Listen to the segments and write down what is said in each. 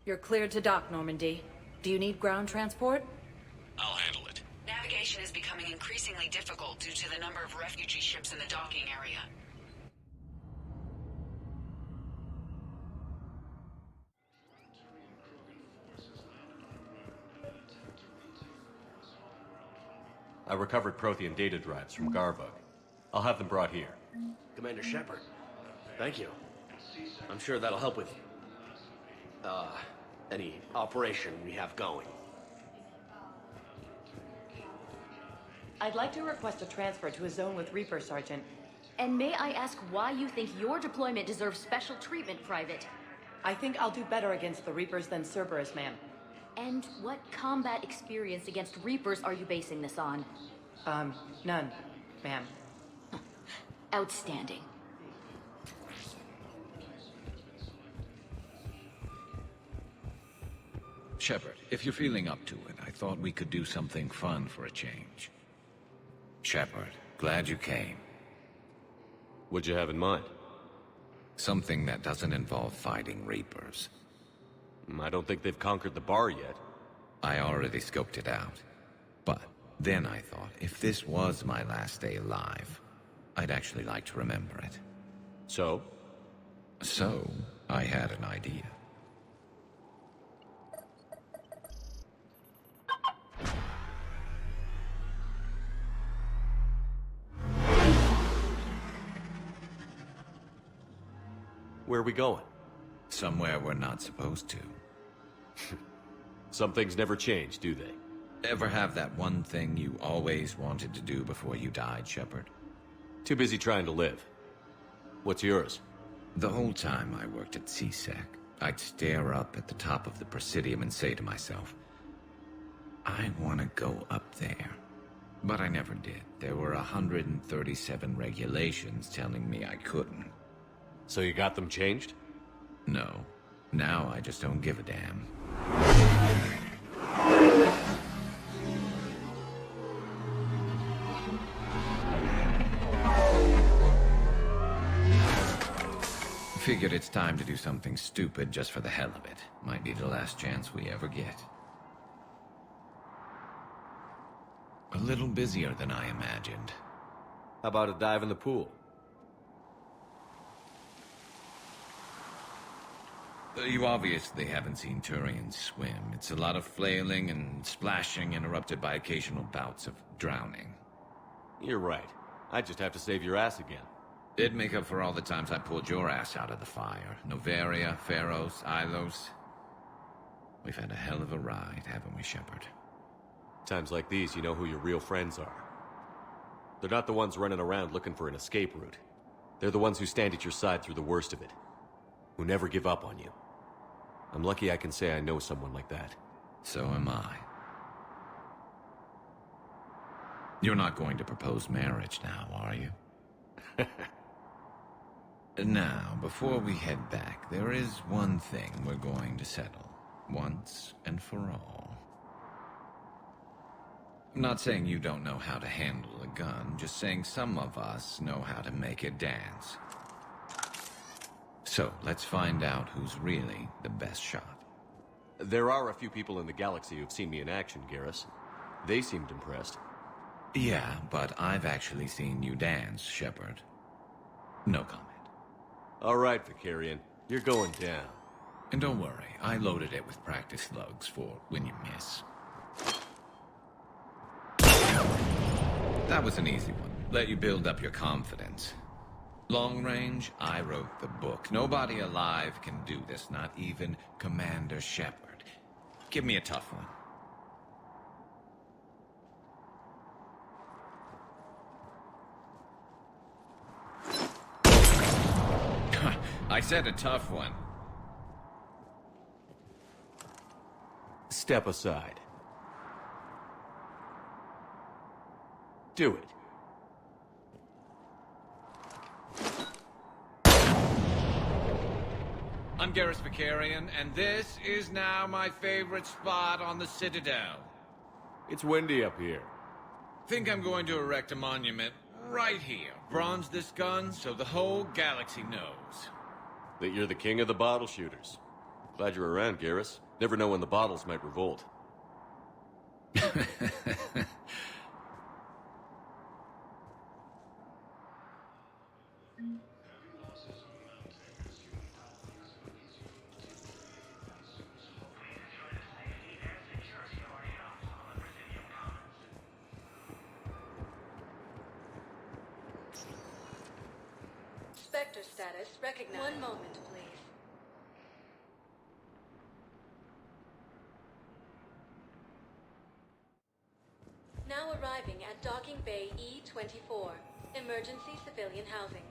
You're cleared to dock, Normandy. Do you need ground transport? I'll handle it. Navigation is becoming increasingly difficult due to the number of refugee ships in the docking area. I recovered Prothean data drives from Garbug. I'll have them brought here. Commander Shepard, thank you. I'm sure that'll help with, any operation we have going. I'd like to request a transfer to a zone with Reaper, Sergeant. And may I ask why you think your deployment deserves special treatment, Private? I think I'll do better against the Reapers than Cerberus, ma'am. And what combat experience against Reapers are you basing this on? None, ma'am. Outstanding. Shepard, if you're feeling up to it, I thought we could do something fun for a change. Shepard, glad you came. What'd you have in mind? Something that doesn't involve fighting Reapers. I don't think they've conquered the bar yet. I already scoped it out. But then I thought, if this was my last day alive, I'd actually like to remember it. So? So, I had an idea. Where are we going? Somewhere we're not supposed to. Some things never change, do they? Ever have that one thing you always wanted to do before you died, Shepard? Too busy trying to live. What's yours? The whole time I worked at CSEC, I'd stare up at the top of the Presidium and say to myself, I want to go up there. But I never did. There were 137 regulations telling me I couldn't. So you got them changed? No. Now I just don't give a damn. Figured it's time to do something stupid just for the hell of it. Might be the last chance we ever get. A little busier than I imagined. How about a dive in the pool? You obviously haven't seen Turians swim. It's a lot of flailing and splashing interrupted by occasional bouts of drowning. You're right. I just have to save your ass again. It'd make up for all the times I pulled your ass out of the fire. Noveria, Pharos, Ilos. We've had a hell of a ride, haven't we, Shepard? Times like these, you know who your real friends are. They're not the ones running around looking for an escape route. They're the ones who stand at your side through the worst of it. Who never give up on you. I'm lucky I can say I know someone like that. So am I. You're not going to propose marriage now, are you? Now, before we head back, there is one thing we're going to settle. Once and for all. I'm not saying you don't know how to handle a gun, just saying some of us know how to make it dance. So, let's find out who's really the best shot. There are a few people in the galaxy who've seen me in action, Garrus. They seemed impressed. Yeah, but I've actually seen you dance, Shepard. No comment. All right, Vicarian. You're going down. And don't worry, I loaded it with practice slugs for when you miss. That was an easy one. Let you build up your confidence. Long range, I wrote the book. Nobody alive can do this, not even Commander Shepard. Give me a tough one. I said a tough one. Step aside. Do it. I'm Garrus Vicarian, and this is now my favorite spot on the Citadel. It's windy up here. Think I'm going to erect a monument right here. Bronze this gun so the whole galaxy knows. That you're the king of the bottle shooters. Glad you're around, Garrus. Never know when the bottles might revolt. Spectre status recognized. One moment, please. Now arriving at Docking Bay E-24. Emergency civilian housing.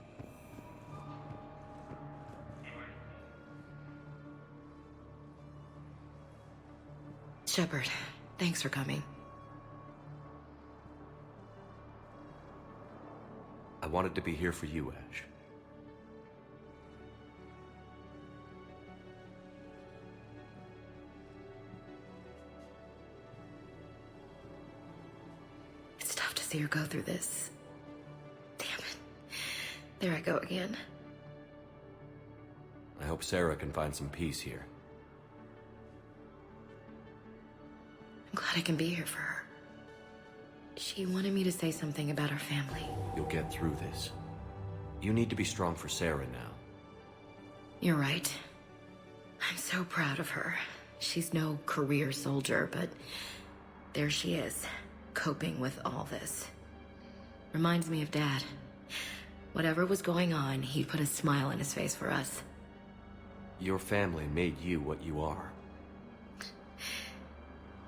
Shepard, thanks for coming. I wanted to be here for you, Ash. It's tough to see her go through this. Damn it. There I go again. I hope Sarah can find some peace here. I'm glad I can be here for her. She wanted me to say something about her family. You'll get through this. You need to be strong for Sarah now. You're right. I'm so proud of her. She's no career soldier, but there she is, coping with all this. Reminds me of Dad. Whatever was going on, he'd put a smile on his face for us. Your family made you what you are.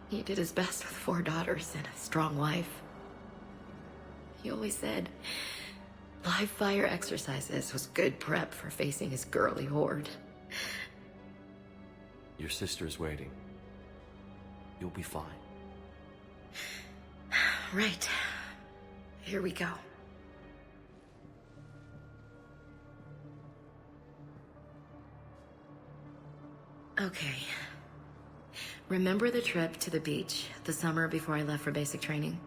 He did his best with 4 daughters and a strong wife. He always said live fire exercises was good prep for facing his girly horde. Your sister's waiting. You'll be fine. Right. Here we go. Okay. Remember the trip to the beach the summer before I left for basic training?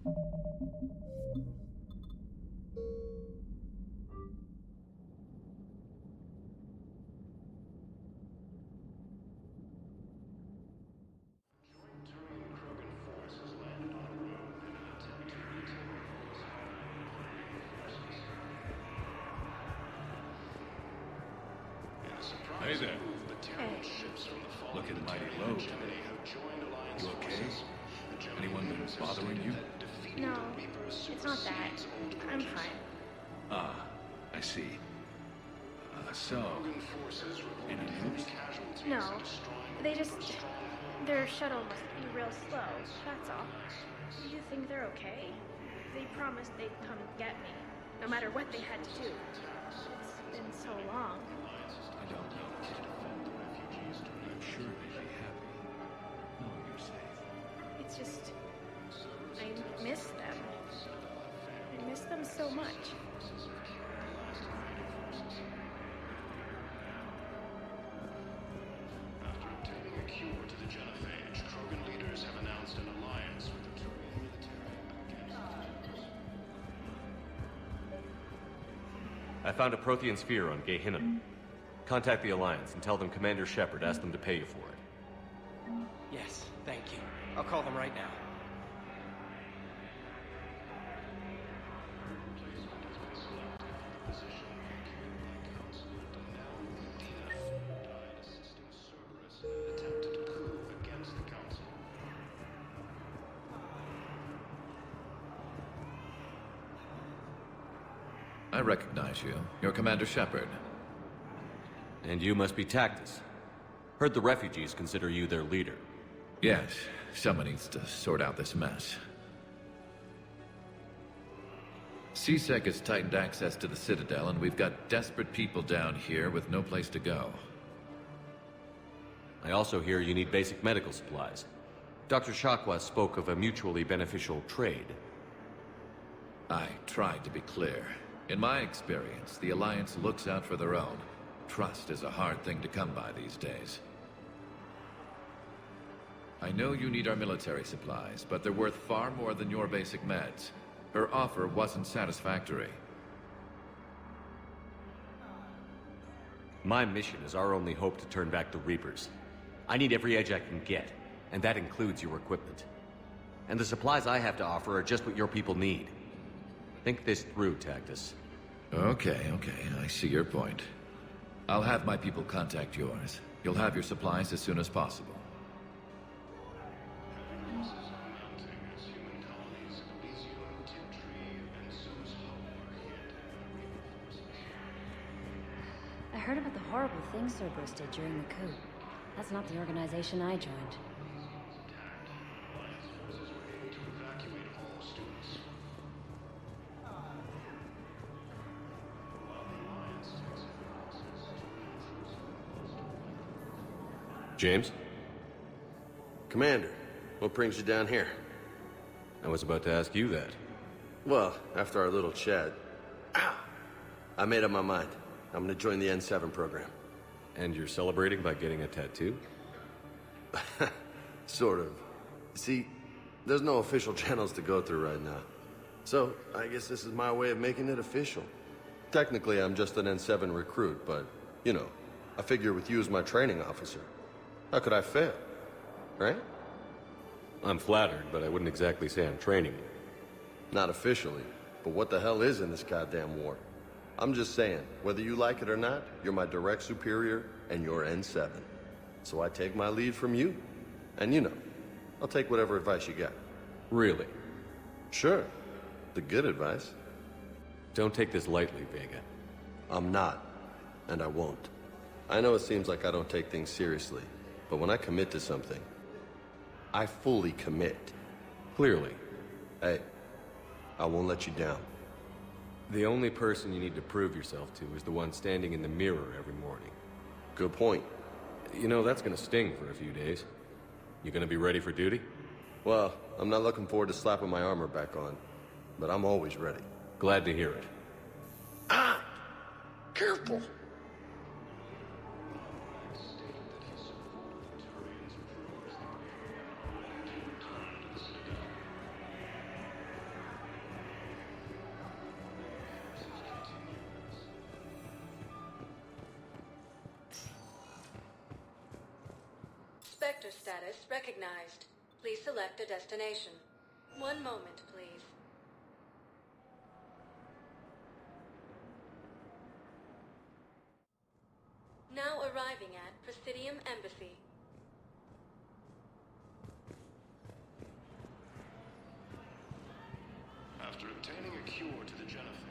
Hey there. Looking mighty low today. You okay? Anyone been bothering you? No, it's not that. I'm fine. Ah, I see. So, any news? No, their shuttle must be real slow, that's all. Do you think they're okay? They promised they'd come get me, no matter what they had to do. It's been so long. I don't know. But I'm sure they'd be happy knowing you're safe. It's just... I miss them. I miss them so much. After obtaining a cure to the genophage, Krogan leaders have announced an alliance with the Turian military against... I found a Prothean sphere on Gehinnom. Contact the Alliance and tell them Commander Shepard asked them to pay you for it. Yes, thank you. I'll call them right now. I recognize you. You're Commander Shepard. And you must be Tactus. Heard the refugees consider you their leader. Yes, someone needs to sort out this mess. CSEC has tightened access to the Citadel, and we've got desperate people down here with no place to go. I also hear you need basic medical supplies. Dr. Shakwa spoke of a mutually beneficial trade. I tried to be clear. In my experience, the Alliance looks out for their own. Trust is a hard thing to come by these days. I know you need our military supplies, but they're worth far more than your basic meds. Her offer wasn't satisfactory. My mission is our only hope to turn back the Reapers. I need every edge I can get, and that includes your equipment. And the supplies I have to offer are just what your people need. Think this through, Tactus. Okay, I see your point. I'll have my people contact yours. You'll have your supplies as soon as possible. I heard about the horrible things Cerberus did during the coup. That's not the organization I joined. James? Commander, what brings you down here? I was about to ask you that. Well, after our little chat, I made up my mind. I'm gonna join the N7 program. And you're celebrating by getting a tattoo? Sort of. See, there's no official channels to go through right now. So, I guess this is my way of making it official. Technically, I'm just an N7 recruit, but, you know, I figure with you as my training officer, how could I fail? Right? I'm flattered, but I wouldn't exactly say I'm training you. Not officially, but what the hell is in this goddamn war? I'm just saying, whether you like it or not, you're my direct superior, and you're N7. So I take my lead from you. And you know, I'll take whatever advice you got. Really? Sure. The good advice. Don't take this lightly, Vega. I'm not. And I won't. I know it seems like I don't take things seriously, but when I commit to something, I fully commit. Clearly. Hey, I won't let you down. The only person you need to prove yourself to is the one standing in the mirror every morning. Good point. You know, that's gonna sting for a few days. You gonna be ready for duty? Well, I'm not looking forward to slapping my armor back on, but I'm always ready. Glad to hear it. Ah! Careful! Spectre status recognized. Please select a destination. One moment, please. Now arriving at Presidium Embassy. After obtaining a cure to the genophage,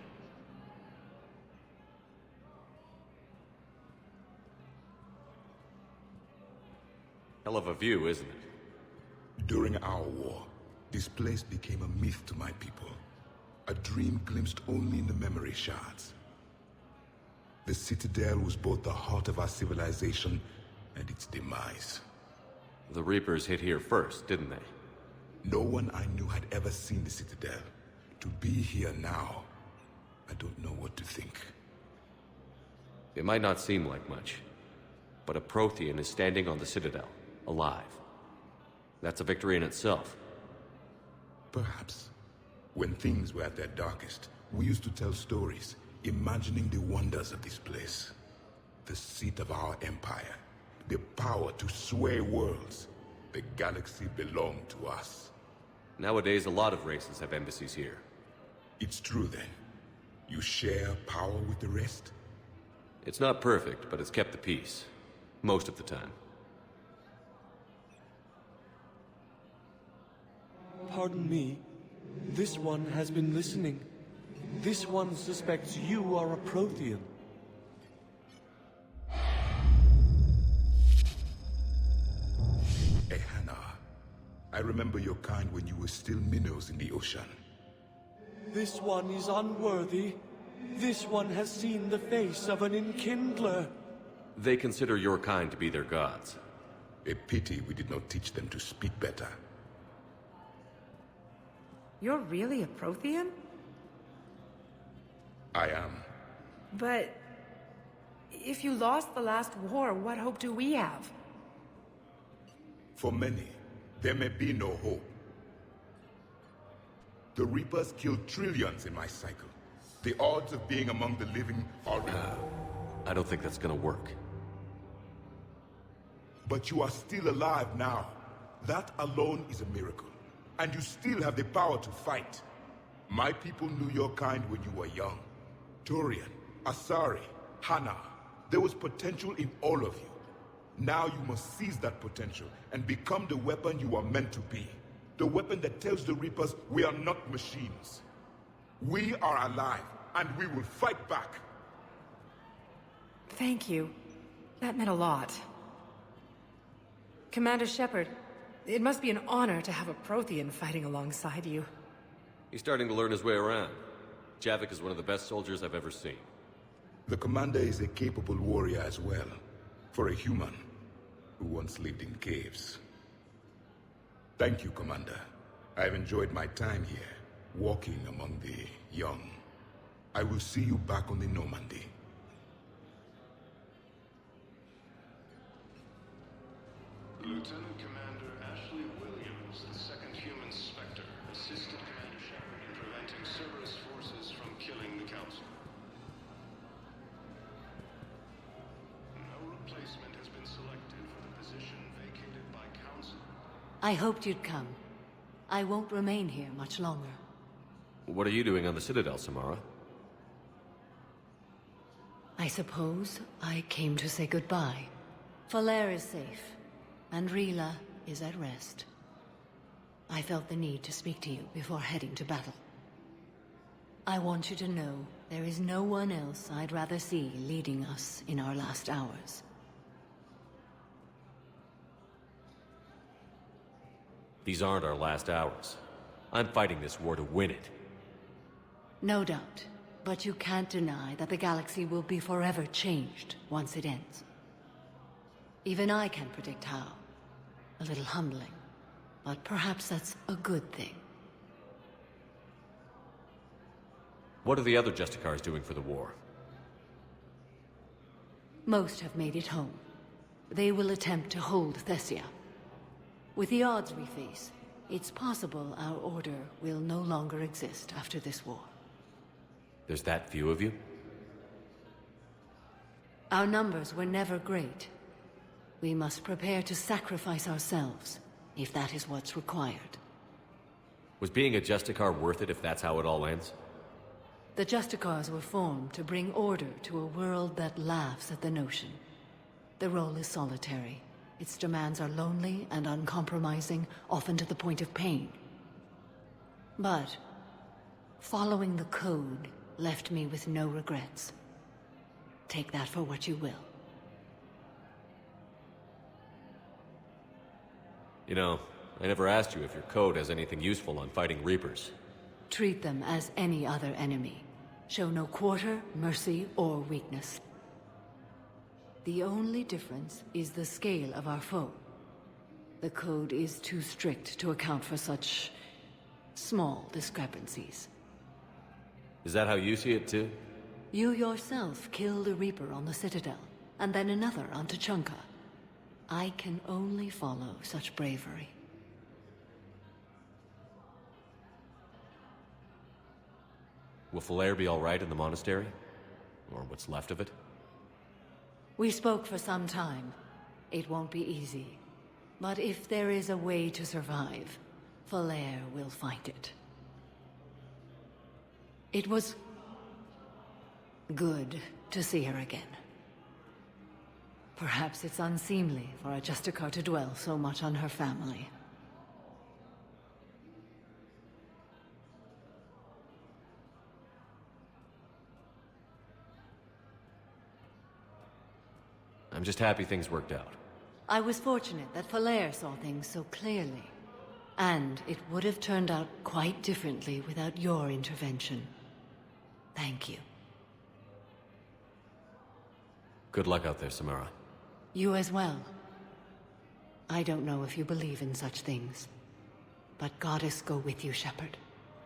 Hell of a view, isn't it? During our war, this place became a myth to my people. A dream glimpsed only in the memory shards. The Citadel was both the heart of our civilization and its demise. The Reapers hit here first, didn't they? No one I knew had ever seen the Citadel. To be here now, I don't know what to think. It might not seem like much, but a Prothean is standing on the Citadel, alive. That's a victory in itself. Perhaps. When things were at their darkest, we used to tell stories, imagining the wonders of this place. The seat of our empire, the power to sway worlds. The galaxy belonged to us. Nowadays, a lot of races have embassies here. It's true then. You share power with the rest? It's not perfect, but it's kept the peace. Most of the time. Pardon me. This one has been listening. This one suspects you are a Prothean. Ehana, I remember your kind when you were still minnows in the ocean. This one is unworthy. This one has seen the face of an enkindler. They consider your kind to be their gods. A pity we did not teach them to speak better. You're really a Prothean? I am. But if you lost the last war, what hope do we have? For many, there may be no hope. The Reapers killed trillions in my cycle. The odds of being among the living are... I don't think that's gonna work. But you are still alive now. That alone is a miracle. And you still have the power to fight. My people knew your kind when you were young. Turian, Asari, Hana. There was potential in all of you. Now you must seize that potential and become the weapon you are meant to be. The weapon that tells the Reapers we are not machines. We are alive, and we will fight back. Thank you. That meant a lot. Commander Shepard, it must be an honor to have a Prothean fighting alongside you. He's starting to learn his way around. Javik is one of the best soldiers I've ever seen. The commander is a capable warrior as well. For a human who once lived in caves. Thank you, Commander. I've enjoyed my time here, walking among the young. I will see you back on the Normandy. Lieutenant Commander Ashley Williams, the second human Spectre, assisted Commander Shepard in preventing Cerberus forces from killing the Council. No replacement has been selected for the position vacated by Council. I hoped you'd come. I won't remain here much longer. What are you doing on the Citadel, Samara? I suppose I came to say goodbye. Falair is safe, and Rila is at rest. I felt the need to speak to you before heading to battle. I want you to know there is no one else I'd rather see leading us in our last hours. These aren't our last hours. I'm fighting this war to win it. No doubt, but you can't deny that the galaxy will be forever changed once it ends. Even I can't predict how. A little humbling, but perhaps that's a good thing. What are the other Justicars doing for the war? Most have made it home. They will attempt to hold Thessia. With the odds we face, it's possible our order will no longer exist after this war. There's that few of you? Our numbers were never great. We must prepare to sacrifice ourselves, if that is what's required. Was being a Justicar worth it if that's how it all ends? The Justicars were formed to bring order to a world that laughs at the notion. The role is solitary. Its demands are lonely and uncompromising, often to the point of pain. But following the code left me with no regrets. Take that for what you will. You know, I never asked you if your code has anything useful on fighting Reapers. Treat them as any other enemy. Show no quarter, mercy, or weakness. The only difference is the scale of our foe. The code is too strict to account for such small discrepancies. Is that how you see it too? You yourself killed a Reaper on the Citadel, and then another on Tuchanka. I can only follow such bravery. Will Falair be alright in the monastery? Or what's left of it? We spoke for some time. It won't be easy. But if there is a way to survive, Falair will find it. It was good to see her again. Perhaps it's unseemly for a Justicar to dwell so much on her family. I'm just happy things worked out. I was fortunate that Falair saw things so clearly. And it would have turned out quite differently without your intervention. Thank you. Good luck out there, Samara. You as well. I don't know if you believe in such things, but Goddess go with you, Shepard.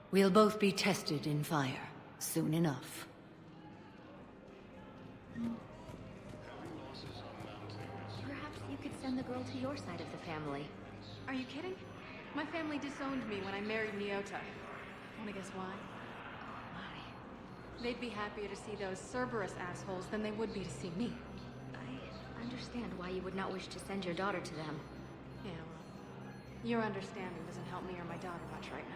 We'll both be tested in fire, soon enough. Perhaps you could send the girl to your side of the family. Are you kidding? My family disowned me when I married Nyota. Wanna guess why? They'd be happier to see those Cerberus assholes than they would be to see me. I understand why you would not wish to send your daughter to them. Yeah, well, your understanding doesn't help me or my daughter much right now.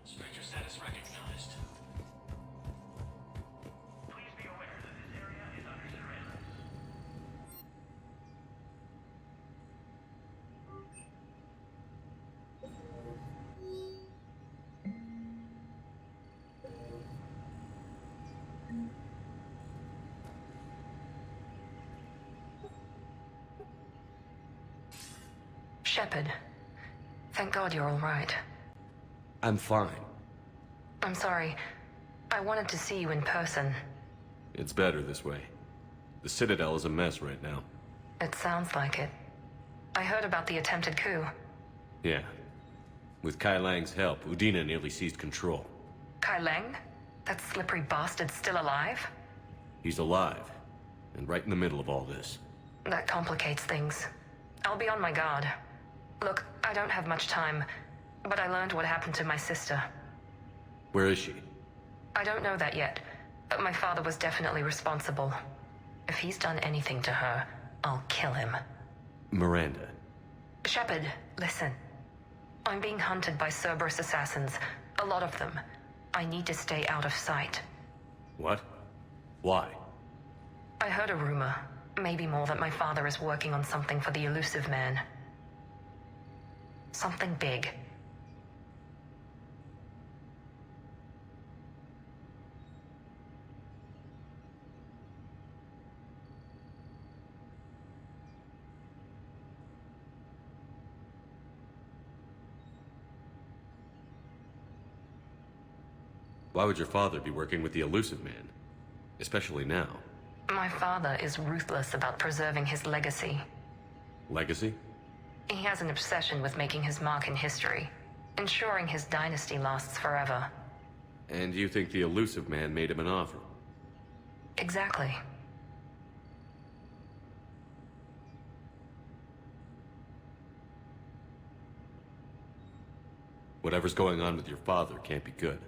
Stranger status recognized. Please be aware that this area is under surveillance. Shepard. Thank God you're all right. I'm fine. I'm sorry. I wanted to see you in person. It's better this way. The Citadel is a mess right now. It sounds like it. I heard about the attempted coup. Yeah. With Kai Lang's help, Udina nearly seized control. Kai Lang? That slippery bastard's still alive? He's alive, and right in the middle of all this. That complicates things. I'll be on my guard. Look, I don't have much time, but I learned what happened to my sister. Where is she? I don't know that yet, but my father was definitely responsible. If he's done anything to her, I'll kill him. Miranda. Shepard, listen. I'm being hunted by Cerberus assassins. A lot of them. I need to stay out of sight. What? Why? I heard a rumor, maybe more, that my father is working on something for the elusive man. Something big. Why would your father be working with the Elusive Man? Especially now. My father is ruthless about preserving his legacy. Legacy? He has an obsession with making his mark in history, ensuring his dynasty lasts forever. And you think the Elusive Man made him an offer? Exactly. Whatever's going on with your father can't be good.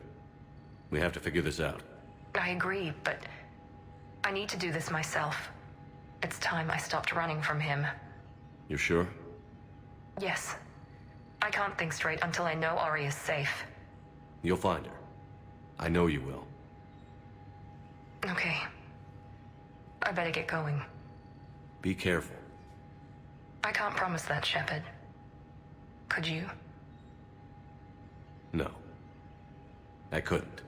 We have to figure this out. I agree, but I need to do this myself. It's time I stopped running from him. You're sure? Yes. I can't think straight until I know Ari is safe. You'll find her. I know you will. Okay. I better get going. Be careful. I can't promise that, Shepard. Could you? No. I couldn't.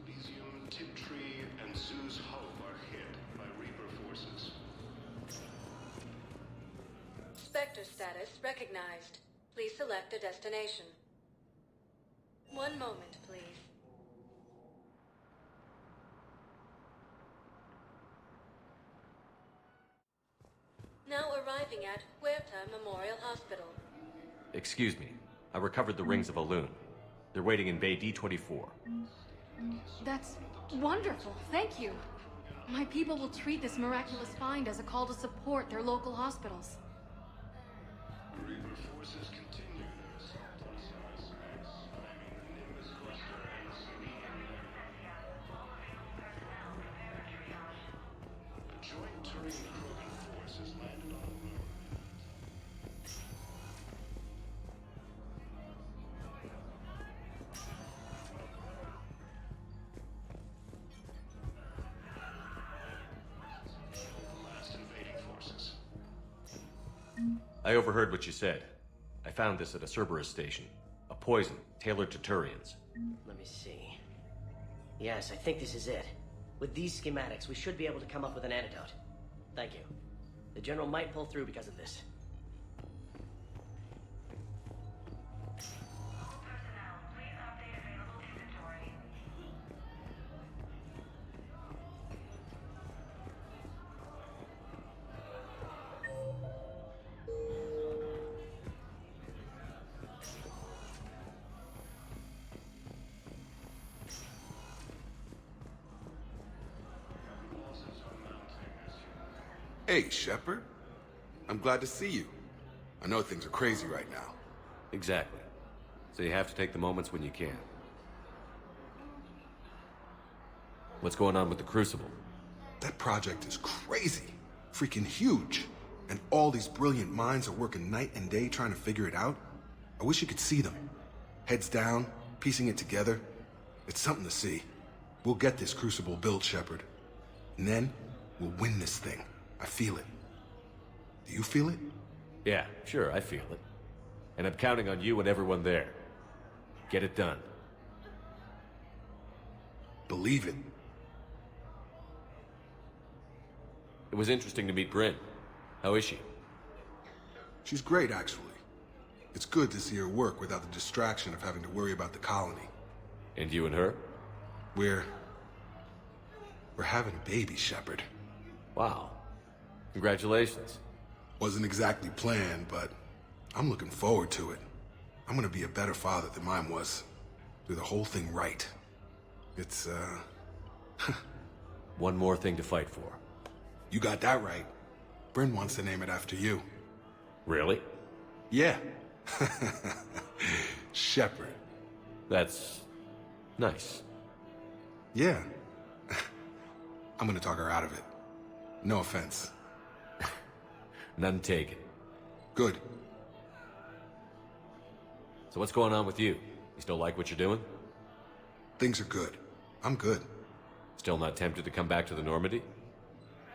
Elysium, Tiptree, and Zoo's Hope are hit by Reaper forces. Spectre status recognized. Please select a destination. One moment, please. Now arriving at Huerta Memorial Hospital. Excuse me. I recovered the rings of Elune. They're waiting in Bay D-24. That's wonderful. Thank you. My people will treat this miraculous find as a call to support their local hospitals. Reaper forces continue their assault on Cyrus X, claiming the Nimbus cluster and a joint Turian-Krogan force has landed on the moon. The last invading forces. I overheard what you said. I found this at a Cerberus station. A poison tailored to Turians. Let me see. Yes, I think this is it. With these schematics, we should be able to come up with an antidote. Thank you. The General might pull through because of this. Hey, Shepard. I'm glad to see you. I know things are crazy right now. Exactly. So you have to take the moments when you can. What's going on with the Crucible? That project is crazy. Freaking huge. And all these brilliant minds are working night and day trying to figure it out. I wish you could see them. Heads down, piecing it together. It's something to see. We'll get this Crucible built, Shepard. And then, we'll win this thing. I feel it. Do you feel it? Yeah, sure, I feel it. And I'm counting on you and everyone there. Get it done. Believe it. It was interesting to meet Bryn. How is she? She's great, actually. It's good to see her work without the distraction of having to worry about the colony. And you and her? We're having a baby, Shepard. Wow. Congratulations. Wasn't exactly planned, but I'm looking forward to it. I'm gonna be a better father than mine was. Do the whole thing right. It's, One more thing to fight for. You got that right. Bryn wants to name it after you. Really? Yeah. Shepard. That's... nice. Yeah. I'm gonna talk her out of it. No offense. None taken. Good. So what's going on with you? You still like what you're doing? Things are good. I'm good. Still not tempted to come back to the Normandy?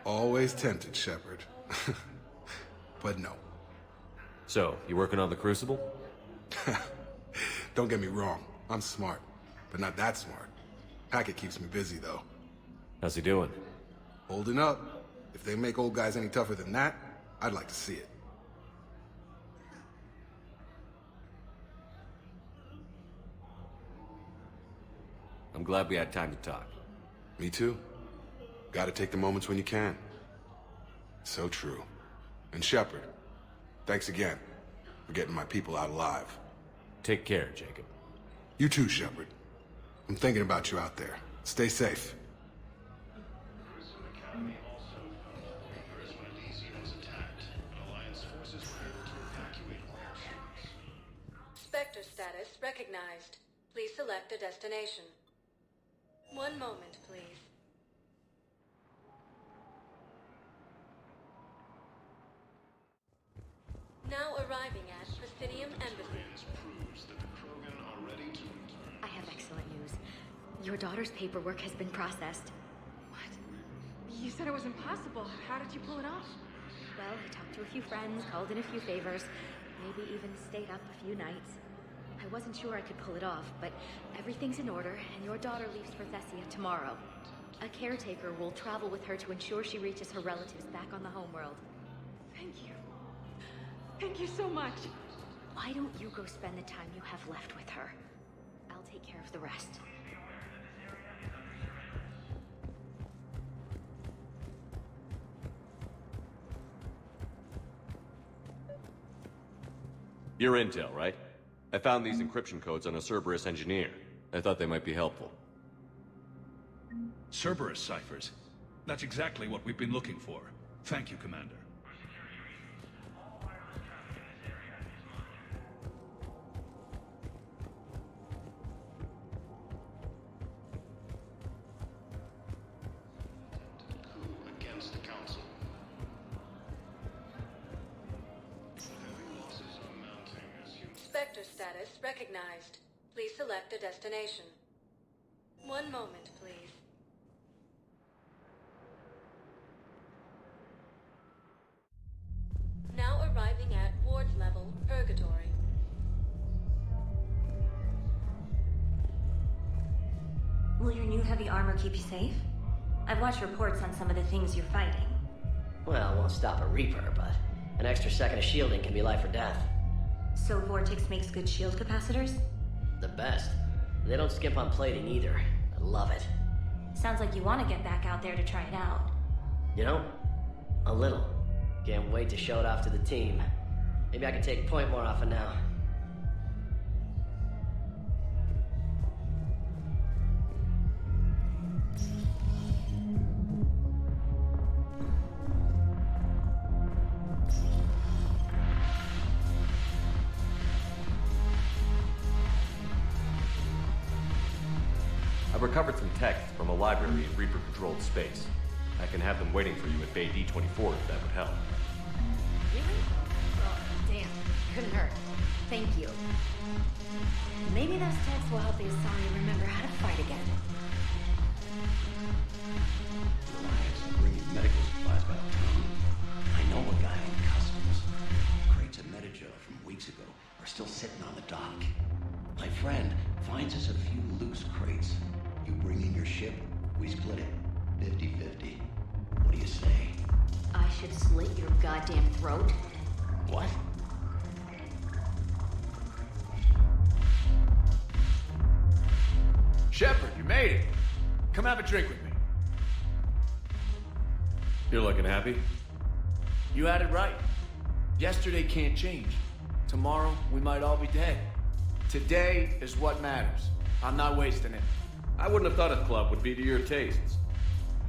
Always tempted, Shepard. But no. So, you working on the Crucible? Don't get me wrong. I'm smart. But not that smart. Hackett keeps me busy, though. How's he doing? Holding up. If they make old guys any tougher than that, I'd like to see it. I'm glad we had time to talk. Me too. Gotta take the moments when you can. So true. And Shepard, thanks again for getting my people out alive. Take care, Jacob. You too, Shepard. I'm thinking about you out there. Stay safe. Spectre status recognized. Please select a destination. One moment, please. Now arriving at Presidium Embassy. I have excellent news. Your daughter's paperwork has been processed. You said it was impossible. How did you pull it off? Well, I talked to a few friends, called in a few favors, maybe even stayed up a few nights. I wasn't sure I could pull it off, but everything's in order, and your daughter leaves for Thessia tomorrow. A caretaker will travel with her to ensure she reaches her relatives back on the homeworld. Thank you. Thank you so much. Why don't you go spend the time you have left with her? I'll take care of the rest. Your intel, right? I found these encryption codes on a Cerberus engineer. I thought they might be helpful. Cerberus ciphers. That's exactly what we've been looking for. Thank you, Commander. Against the Council. Heavy losses are mounting as human... Spectre status recognized. Please select a destination. One moment, please. Now arriving at Ward's level, Purgatory. Will your new heavy armor keep you safe? I've watched reports on some of the things you're fighting. Well, it won't stop a Reaper, but an extra second of shielding can be life or death. So Vortex makes good shield capacitors? The best. They don't skimp on plating either. I love it. Sounds like you want to get back out there to try it out. You know? A little. Can't wait to show it off to the team. Maybe I can take point more often now. I've recovered some texts from a library in Reaper-controlled space. I can have them waiting for you at Bay D-24 if that would help. Really? Oh, damn. Couldn't hurt. Thank you. Maybe those texts will help the Asari remember how to fight again. Alliance bringing medical supplies back to town. I know a guy in customs. Crates of Metagel from weeks ago are still sitting on the dock. My friend finds us a few loose crates. You bring in your ship, we split it. 50-50. What do you say? I should slit your goddamn throat. What? Shepard, you made it. Come have a drink with me. You're looking happy? You had it right. Yesterday can't change. Tomorrow, we might all be dead. Today is what matters. I'm not wasting it. I wouldn't have thought a club would be to your tastes.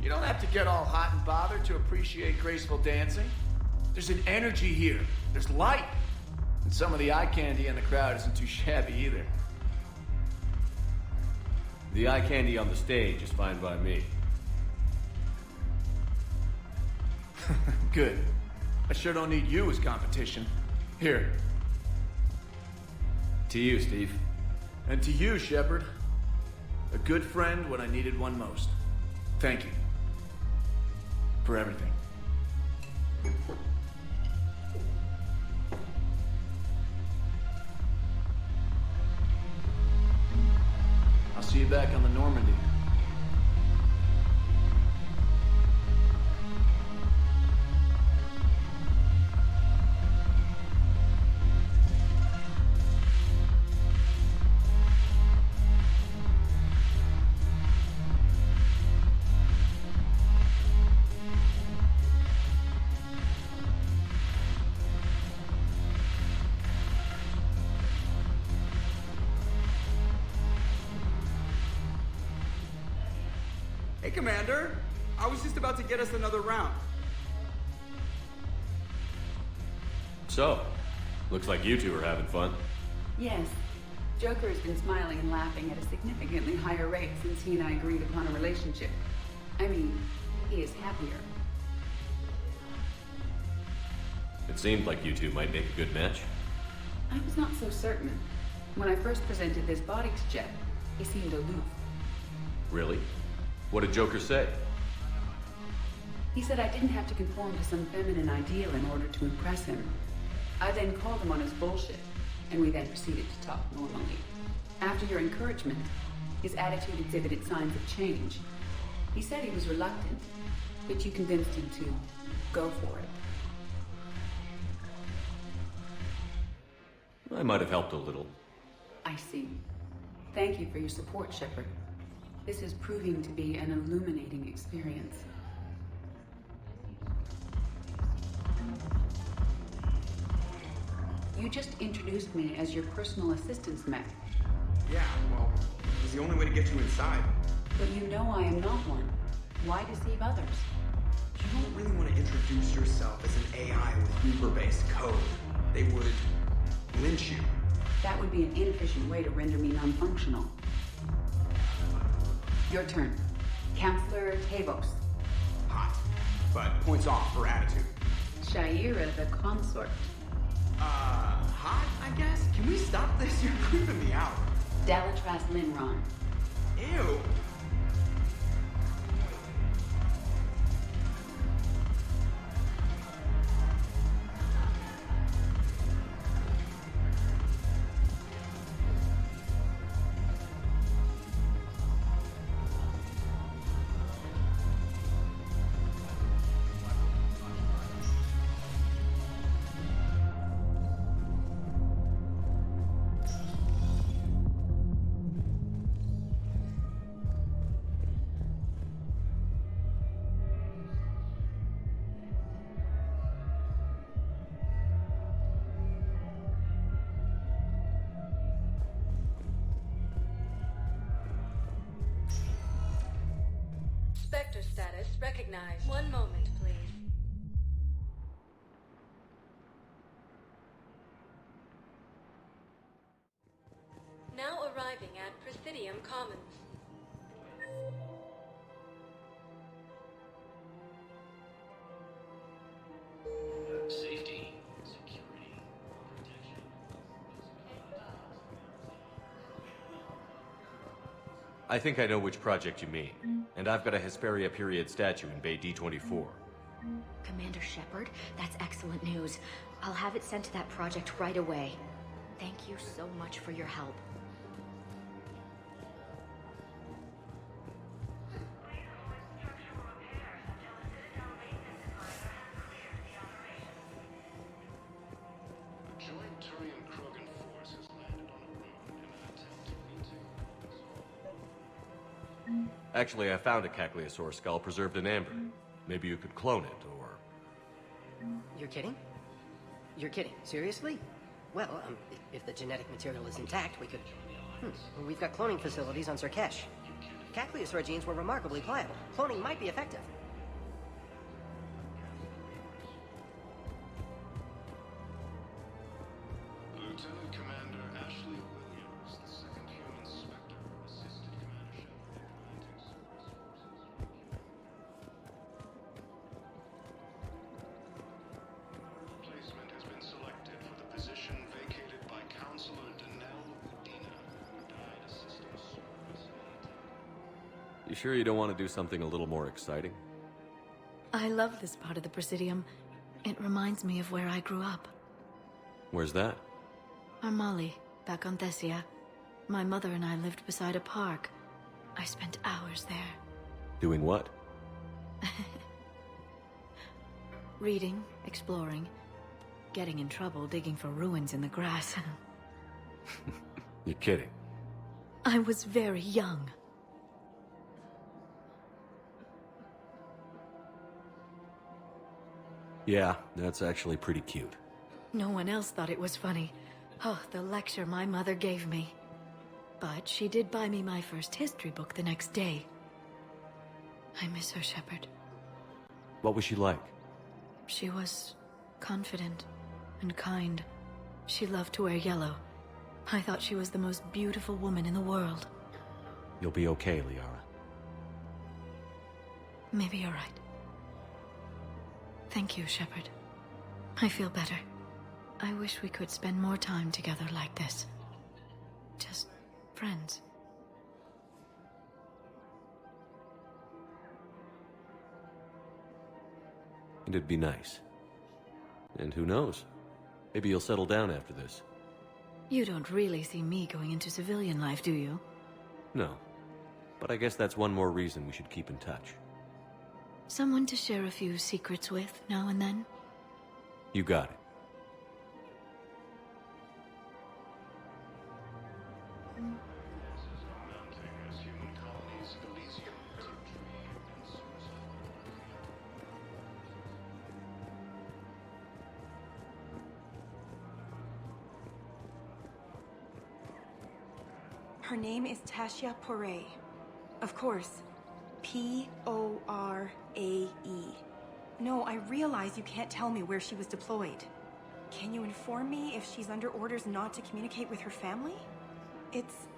You don't have to get all hot and bothered to appreciate graceful dancing. There's an energy here. There's light. And some of the eye candy in the crowd isn't too shabby either. The eye candy on the stage is fine by me. Good. I sure don't need you as competition. Here. To you, Steve. And to you, Shepard. A good friend when I needed one most. Thank you. For everything. I'll see you back on the Normandy. Hey, Commander. I was just about to get us another round. So, looks like you two are having fun. Yes. Joker has been smiling and laughing at a significantly higher rate since he and I agreed upon a relationship. I mean, he is happier. It seemed like you two might make a good match. I was not so certain. When I first presented this Bodix jet, he seemed aloof. Really? What did Joker say? He said I didn't have to conform to some feminine ideal in order to impress him. I then called him on his bullshit, and we then proceeded to talk normally. After your encouragement, his attitude exhibited signs of change. He said he was reluctant, but you convinced him to go for it. I might have helped a little. I see. Thank you for your support, Shepard. This is proving to be an illuminating experience. You just introduced me as your personal assistance mech. Yeah, well, it was the only way to get you inside. But you know I am not one. Why deceive others? You don't really want to introduce yourself as an AI with Reaper-based code. They would lynch you. That would be an inefficient way to render me non-functional. Your turn. Counselor Tavos. Hot, but points off for attitude. Shaira the consort. Hot, I guess? Can we stop this? You're creeping me out. Dalatras Linron. Ew. Spectre status recognized. One moment, please. Now arriving at Presidium Commons. Safety, security, protection. I think I know which project you mean. And I've got a Hesperia period statue in Bay D24. Commander Shepard, that's excellent news. I'll have it sent to that project right away. Thank you so much for your help. A joint Turian-Krogan force has landed on a road in an attempt to meet. Actually, I found a Cagliasaur skull preserved in amber. Maybe you could clone it, or... You're kidding? You're kidding. Seriously? Well, if the genetic material is intact, we could... We've got cloning facilities on Zerkesh. Cacliosaur genes were remarkably pliable. Cloning might be effective. Lieutenant Commander Ashley Williams, the second human Spectre, assisted Commander Shepard in preventing Cerberus forces. Replacement has been selected for the position vacated by Counselor Danelle Udina, who died assisting Cerberus in an attack. You sure you don't want to do something a little more exciting? I love this part of the Presidium. It reminds me of where I grew up. Where's that? Armali, back on Thessia. My mother and I lived beside a park. I spent hours there. Doing what? Reading, exploring, getting in trouble digging for ruins in the grass. You're kidding. I was very young. Yeah, that's actually pretty cute. No one else thought it was funny. Oh, the lecture my mother gave me. But she did buy me my first history book the next day. I miss her, Shepard. What was she like? She was confident and kind. She loved to wear yellow. I thought she was the most beautiful woman in the world. You'll be okay, Liara. Maybe you're right. Thank you, Shepard. I feel better. I wish we could spend more time together like this. Just friends. It'd be nice. And who knows? Maybe you'll settle down after this. You don't really see me going into civilian life, do you? No. But I guess that's one more reason we should keep in touch. Someone to share a few secrets with now and then? You got it. Her name is Tasha Poray. Of course, P-O-R-A-E. No, I realize you can't tell me where she was deployed. Can you inform me if she's under orders not to communicate with her family? It's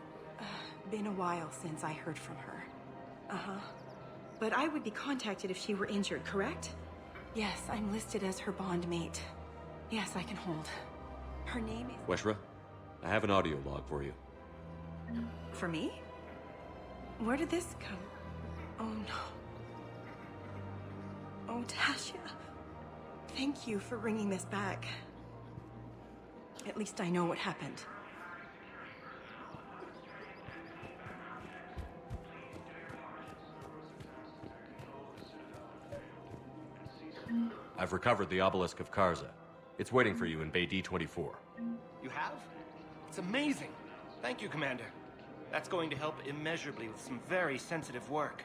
been a while since I heard from her. Uh-huh. But I would be contacted if she were injured, correct? Yes, I'm listed as her bond mate. Yes, I can hold. Her name is... Weshra, I have an audio log for you. For me? Where did this come? Oh no. Oh, Tasha. Thank you for bringing this back. At least I know what happened. I've recovered the obelisk of Karza. It's waiting for you in Bay D-24. You have? It's amazing. Thank you, Commander. That's going to help immeasurably with some very sensitive work.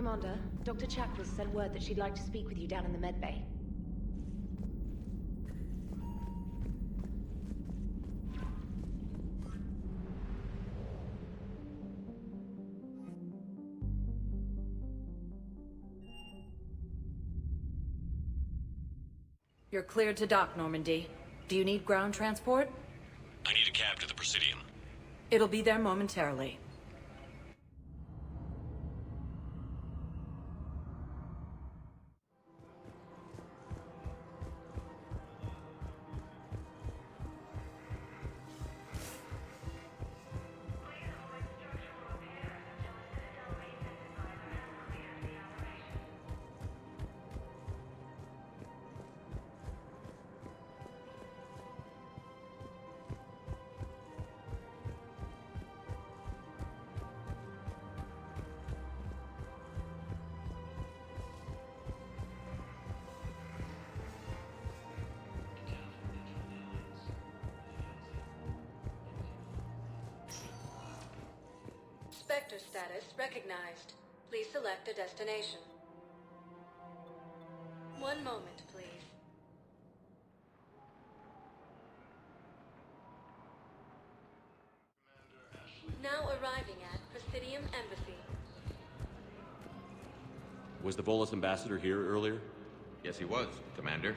Commander. Dr. Chakras sent word that she'd like to speak with you down in the med bay. You're cleared to dock, Normandy. Do you need ground transport? I need a cab to the Presidium. It'll be there momentarily. Spectre status recognized. Please select a destination. One moment, please. Now arriving at Presidium Embassy. Was the Volus ambassador here earlier? Yes, he was, Commander.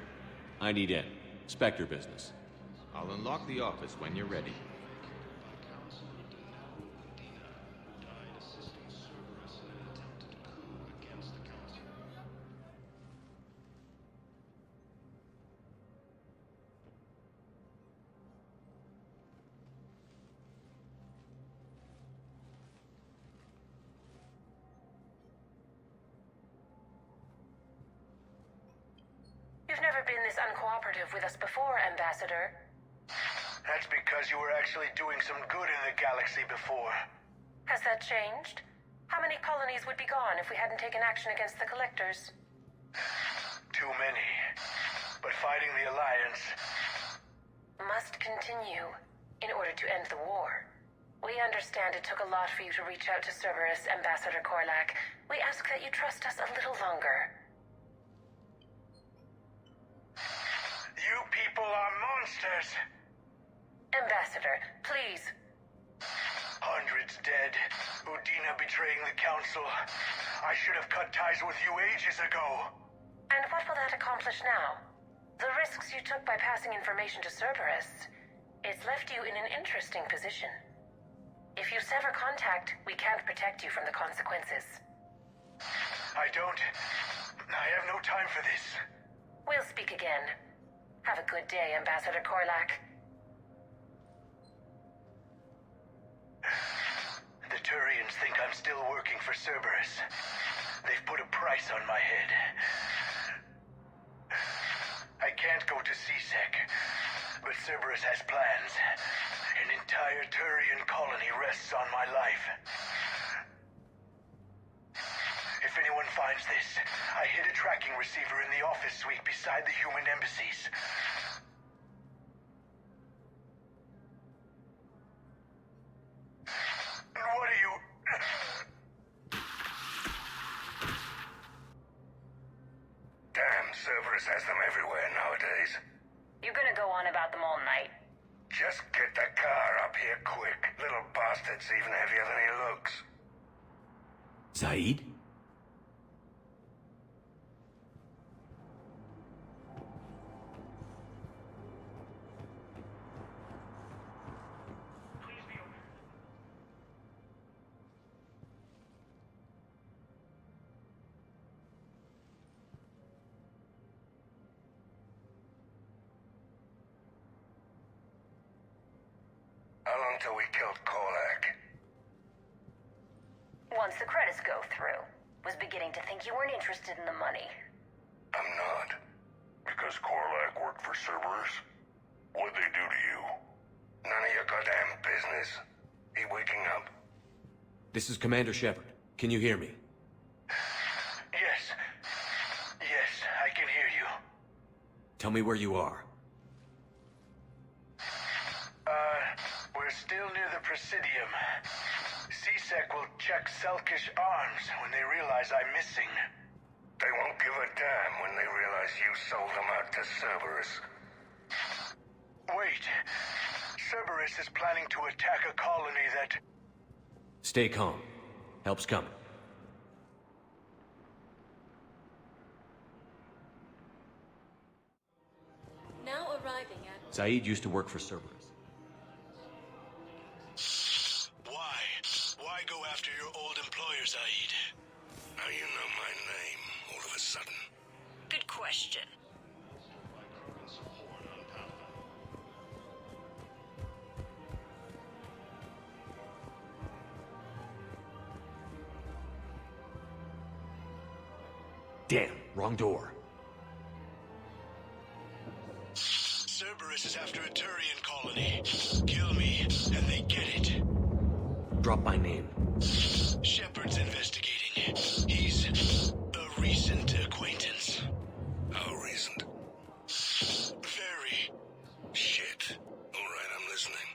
I need in. Spectre business. I'll unlock the office when you're ready. You've never been this uncooperative with us before, Ambassador. That's because you were actually doing some good in the galaxy before. Has that changed? How many colonies would be gone if we hadn't taken action against the Collectors? Too many. But fighting the Alliance must continue in order to end the war. We understand it took a lot for you to reach out to Cerberus, Ambassador Korlak. We ask that you trust us a little longer. You people are monsters! Ambassador, please. Hundreds dead. Udina betraying the Council. I should have cut ties with you ages ago. And what will that accomplish now? The risks you took by passing information to Cerberus, it's left you in an interesting position. If you sever contact, we can't protect you from the consequences. I have no time for this. We'll speak again. Have a good day, Ambassador Korlak. The Turians think I'm still working for Cerberus. They've put a price on my head. I can't go to CSEC, but Cerberus has plans. An entire Turian colony rests on my life. If anyone finds this, I hid a tracking receiver in the office suite beside the human embassies. What are you... Damn, Cerberus has them everywhere nowadays. You gonna go on about them all night? Just get the car up here quick. Little bastard's even heavier than he looks. Zaid? How long till we killed Korlak? Once the credits go through. Was beginning to think you weren't interested in the money. I'm not. Because Korlak worked for Cerberus? What'd they do to you? None of your goddamn business. He waking up? This is Commander Shepard. Can you hear me? Yes. Yes, I can hear you. Tell me where you are. We're still near the Presidium. CSEC will check Selkish arms when they realize I'm missing. They won't give a damn when they realize you sold them out to Cerberus. Wait. Cerberus is planning to attack a colony that... Stay calm. Help's coming. Now arriving at... Zaid used to work for Cerberus. Why go after your old employer, Zaid? How you know my name all of a sudden? Good question. Damn, wrong door. Cerberus is after a Turian colony. Kill me, and they get it. Drop my name. Shepard's investigating. He's a recent acquaintance. How recent? Very. Shit. All right, I'm listening.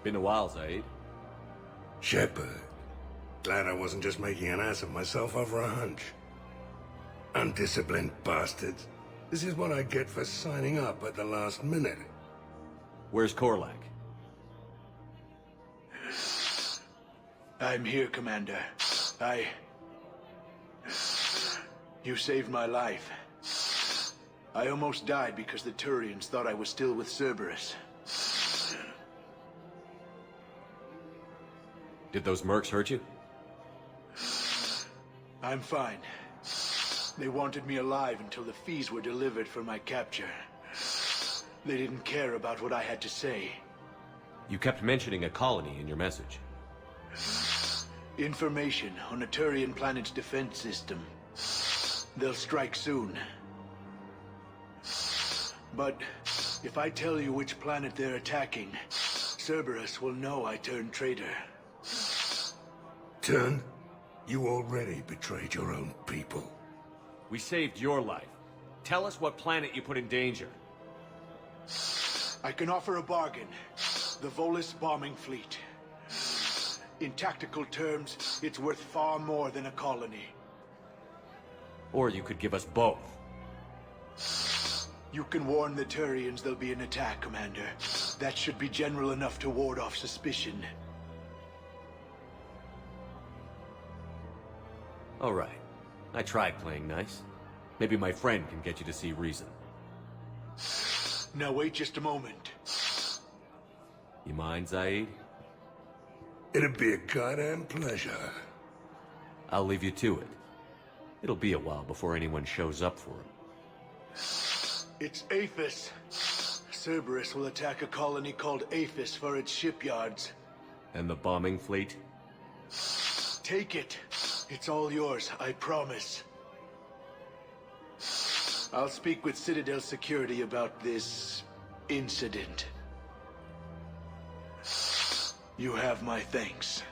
Been a while, Zaid. Shepard. Glad I wasn't just making an ass of myself over a hunch. Undisciplined bastards. This is what I get for signing up at the last minute. Where's Korlak? I'm here, Commander. You saved my life. I almost died because the Turians thought I was still with Cerberus. Did those mercs hurt you? I'm fine. They wanted me alive until the fees were delivered for my capture. They didn't care about what I had to say. You kept mentioning a colony in your message. Information on a Turian planet's defense system. They'll strike soon. But if I tell you which planet they're attacking, Cerberus will know I turned traitor. Turned? You already betrayed your own people. We saved your life. Tell us what planet you put in danger. I can offer a bargain. The Volus bombing fleet. In tactical terms, it's worth far more than a colony. Or you could give us both. You can warn the Turians there'll be an attack, Commander. That should be general enough to ward off suspicion. All right. I tried playing nice. Maybe my friend can get you to see reason. Now wait just a moment. You mind, Zaid? It'd be a goddamn pleasure. I'll leave you to it. It'll be a while before anyone shows up for him. It's Aphis. Cerberus will attack a colony called Aphis for its shipyards. And the bombing fleet? Take it. It's all yours, I promise. I'll speak with Citadel Security about this incident. You have my thanks.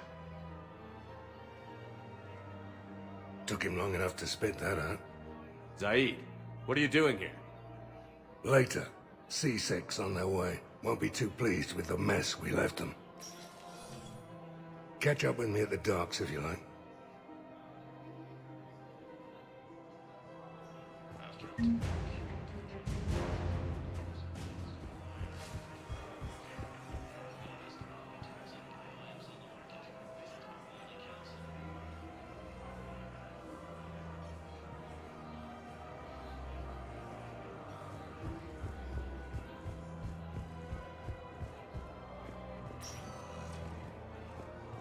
Took him long enough to spit that out. Zaid, what are you doing here? Later. C6 on their way. Won't be too pleased with the mess we left them. Catch up with me at the docks if you like.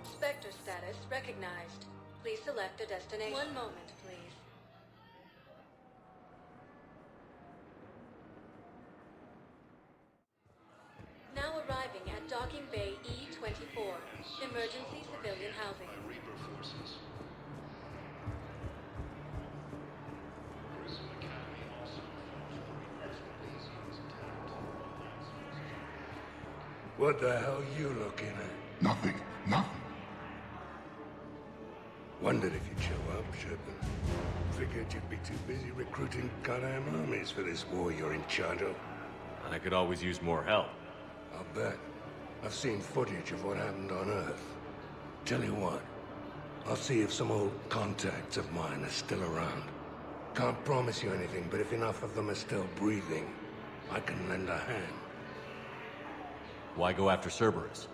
Spectre status recognized. Please select a destination. One moment, please. Now arriving at Docking Bay E-24. Emergency civilian housing. What the hell you looking at? Nothing. Nothing. Wondered if you'd show up, Sherman. Figured you'd be too busy recruiting goddamn armies for this war you're in charge of. I could always use more help. I'll bet. I've seen footage of what happened on Earth. Tell you what, I'll see if some old contacts of mine are still around. Can't promise you anything, but if enough of them are still breathing, I can lend a hand. Why go after Cerberus?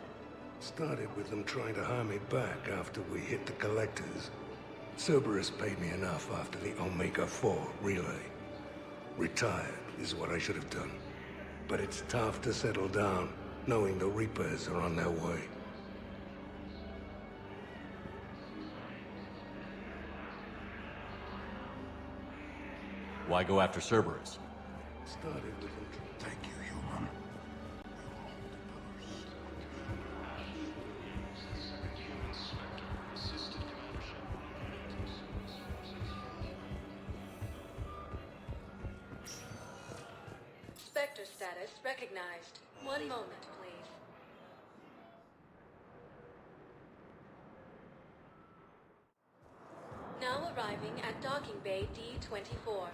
Started with them trying to hire me back after we hit the collectors. Cerberus paid me enough after the Omega-4 relay. Retired is what I should have done. But it's tough to settle down, knowing the Reapers are on their way. Why go after Cerberus? Started with them. Thank you, human. Spectre status recognized. One moment, please. Now arriving at docking bay D-24.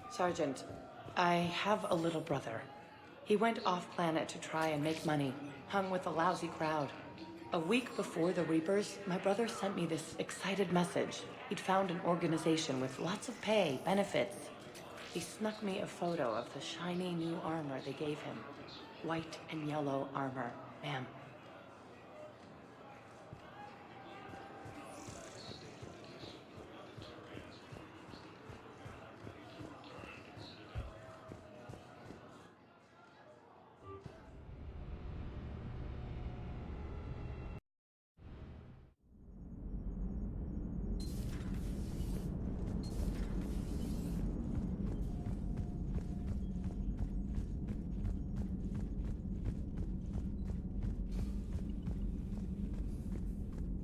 Sergeant, I have a little brother. He went off-planet to try and make money, hung with a lousy crowd. A week before the Reapers, my brother sent me this excited message. He'd found an organization with lots of pay, benefits. He snuck me a photo of the shiny new armor they gave him. White and yellow armor, ma'am.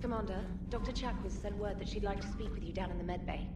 Commander, Dr. Chakwas sent word that she'd like to speak with you down in the med bay.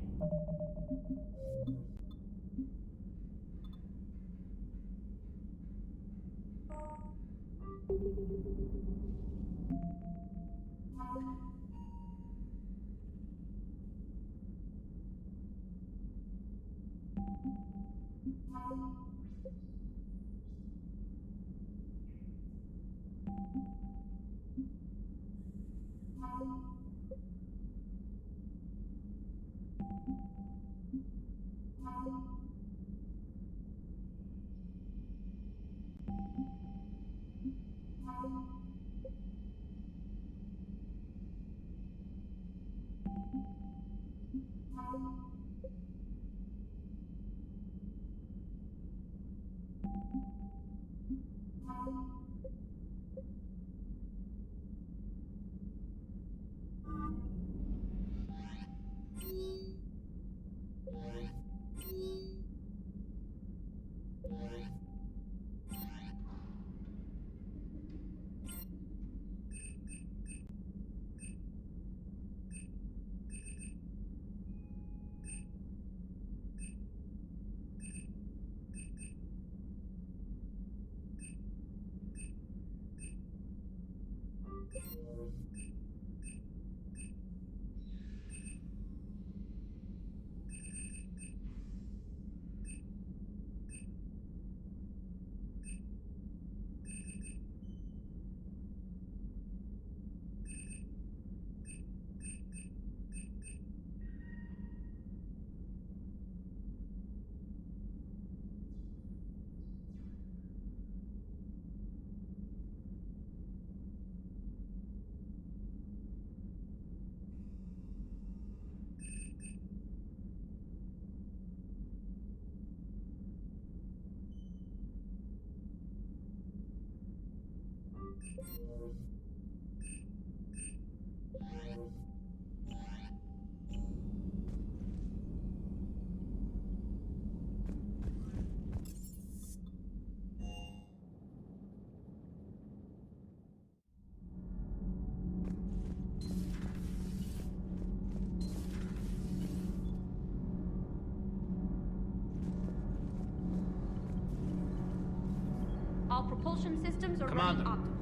All propulsion systems are Commander. running optimal.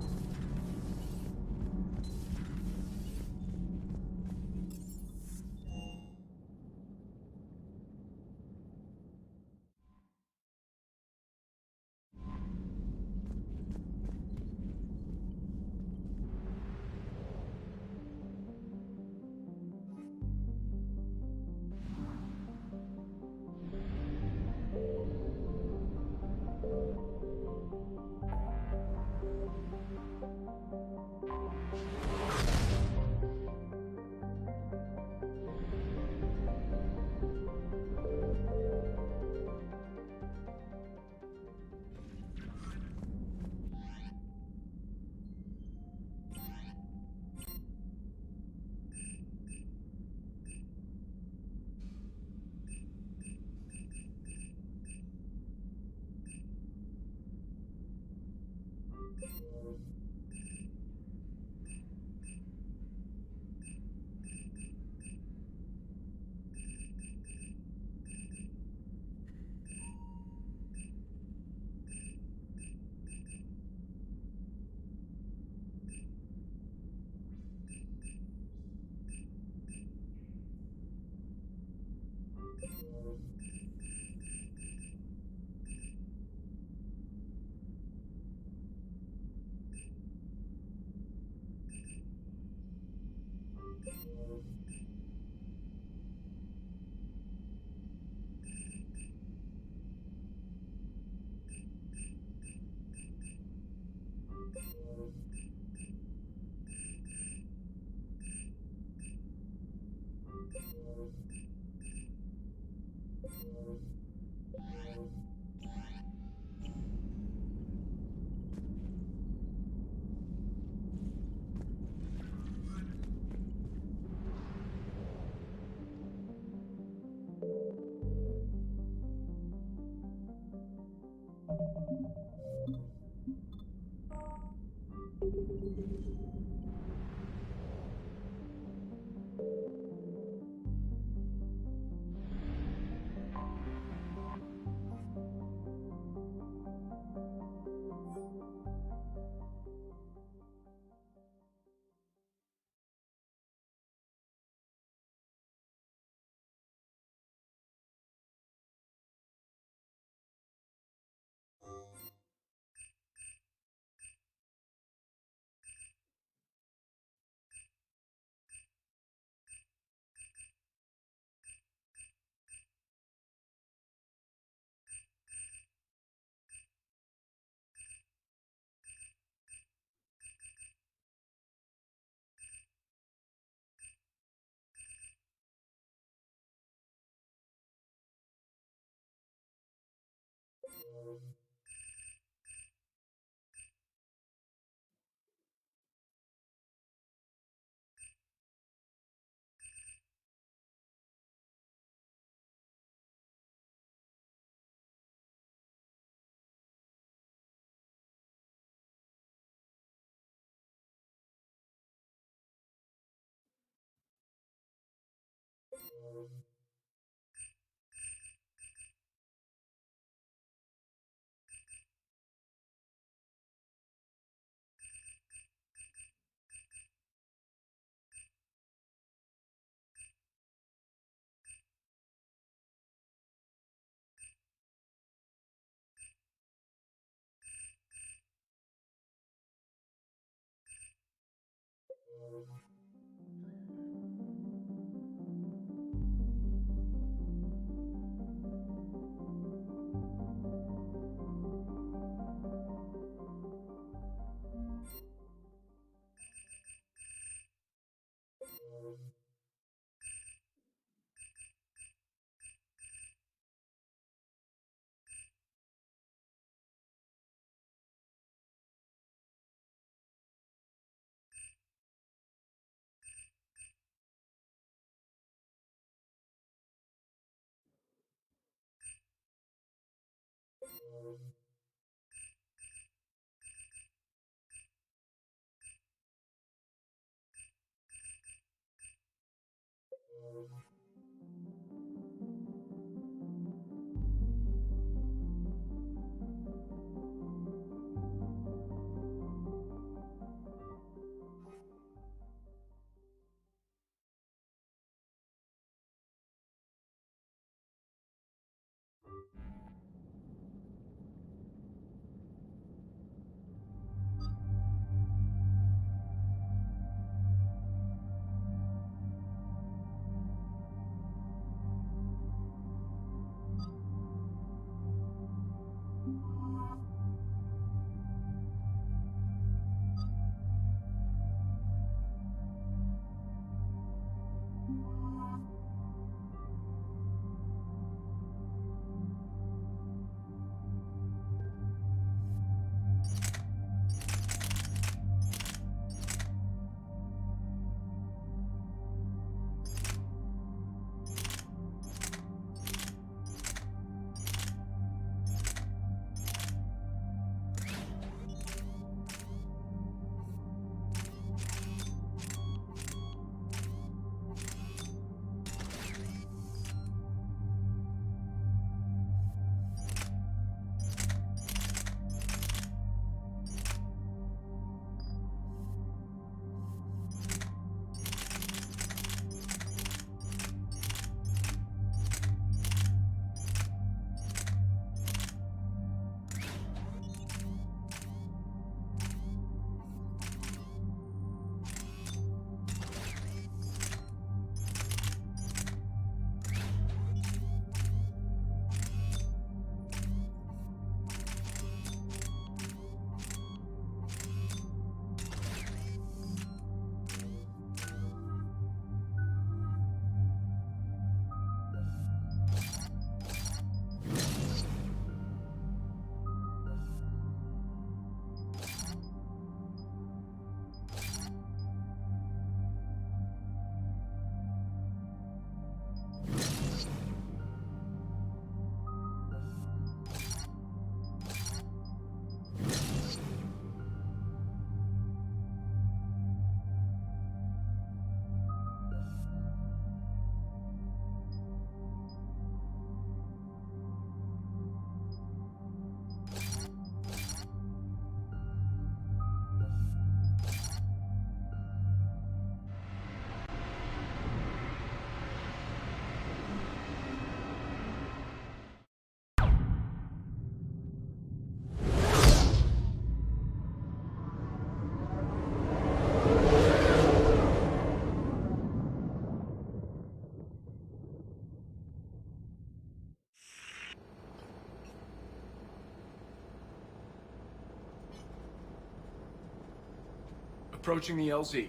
Approaching the LZ.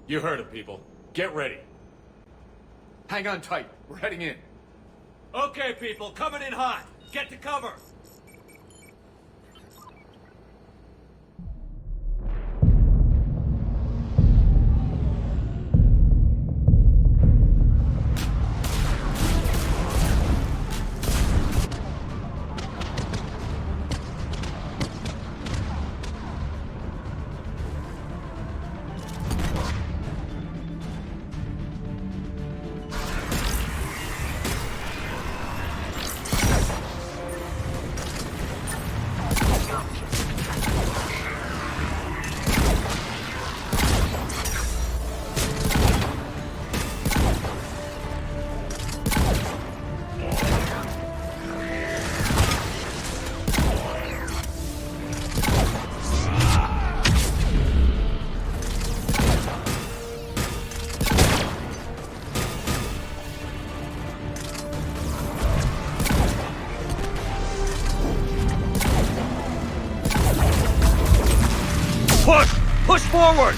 You heard it, people. Get ready. Hang on tight. We're heading in. Okay, people, coming in hot. Get to cover. Push! Push forward!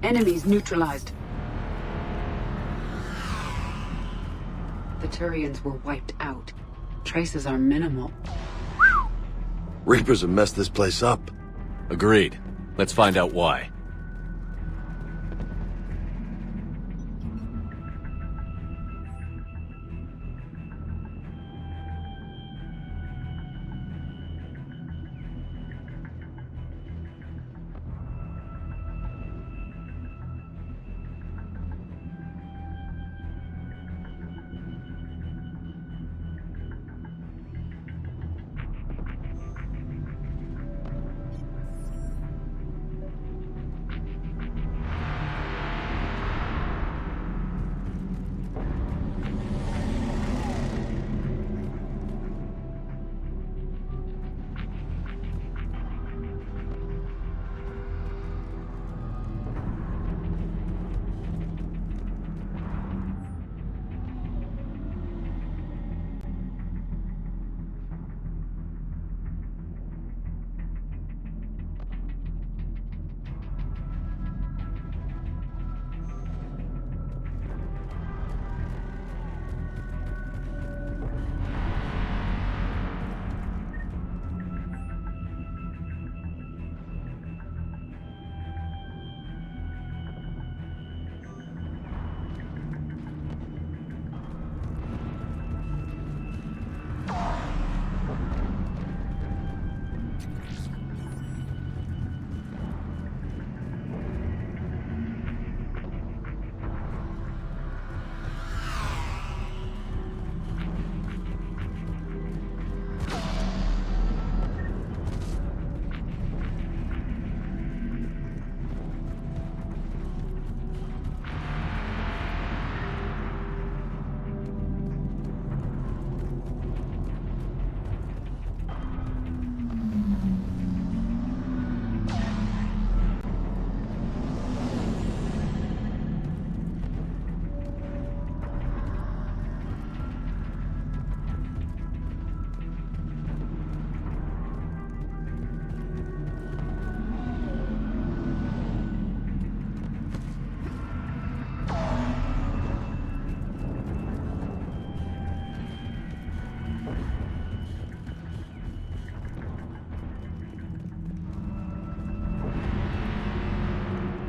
Enemies neutralized. The Turians were wiped out. Traces are minimal. Reapers have messed this place up. Agreed. Let's find out why.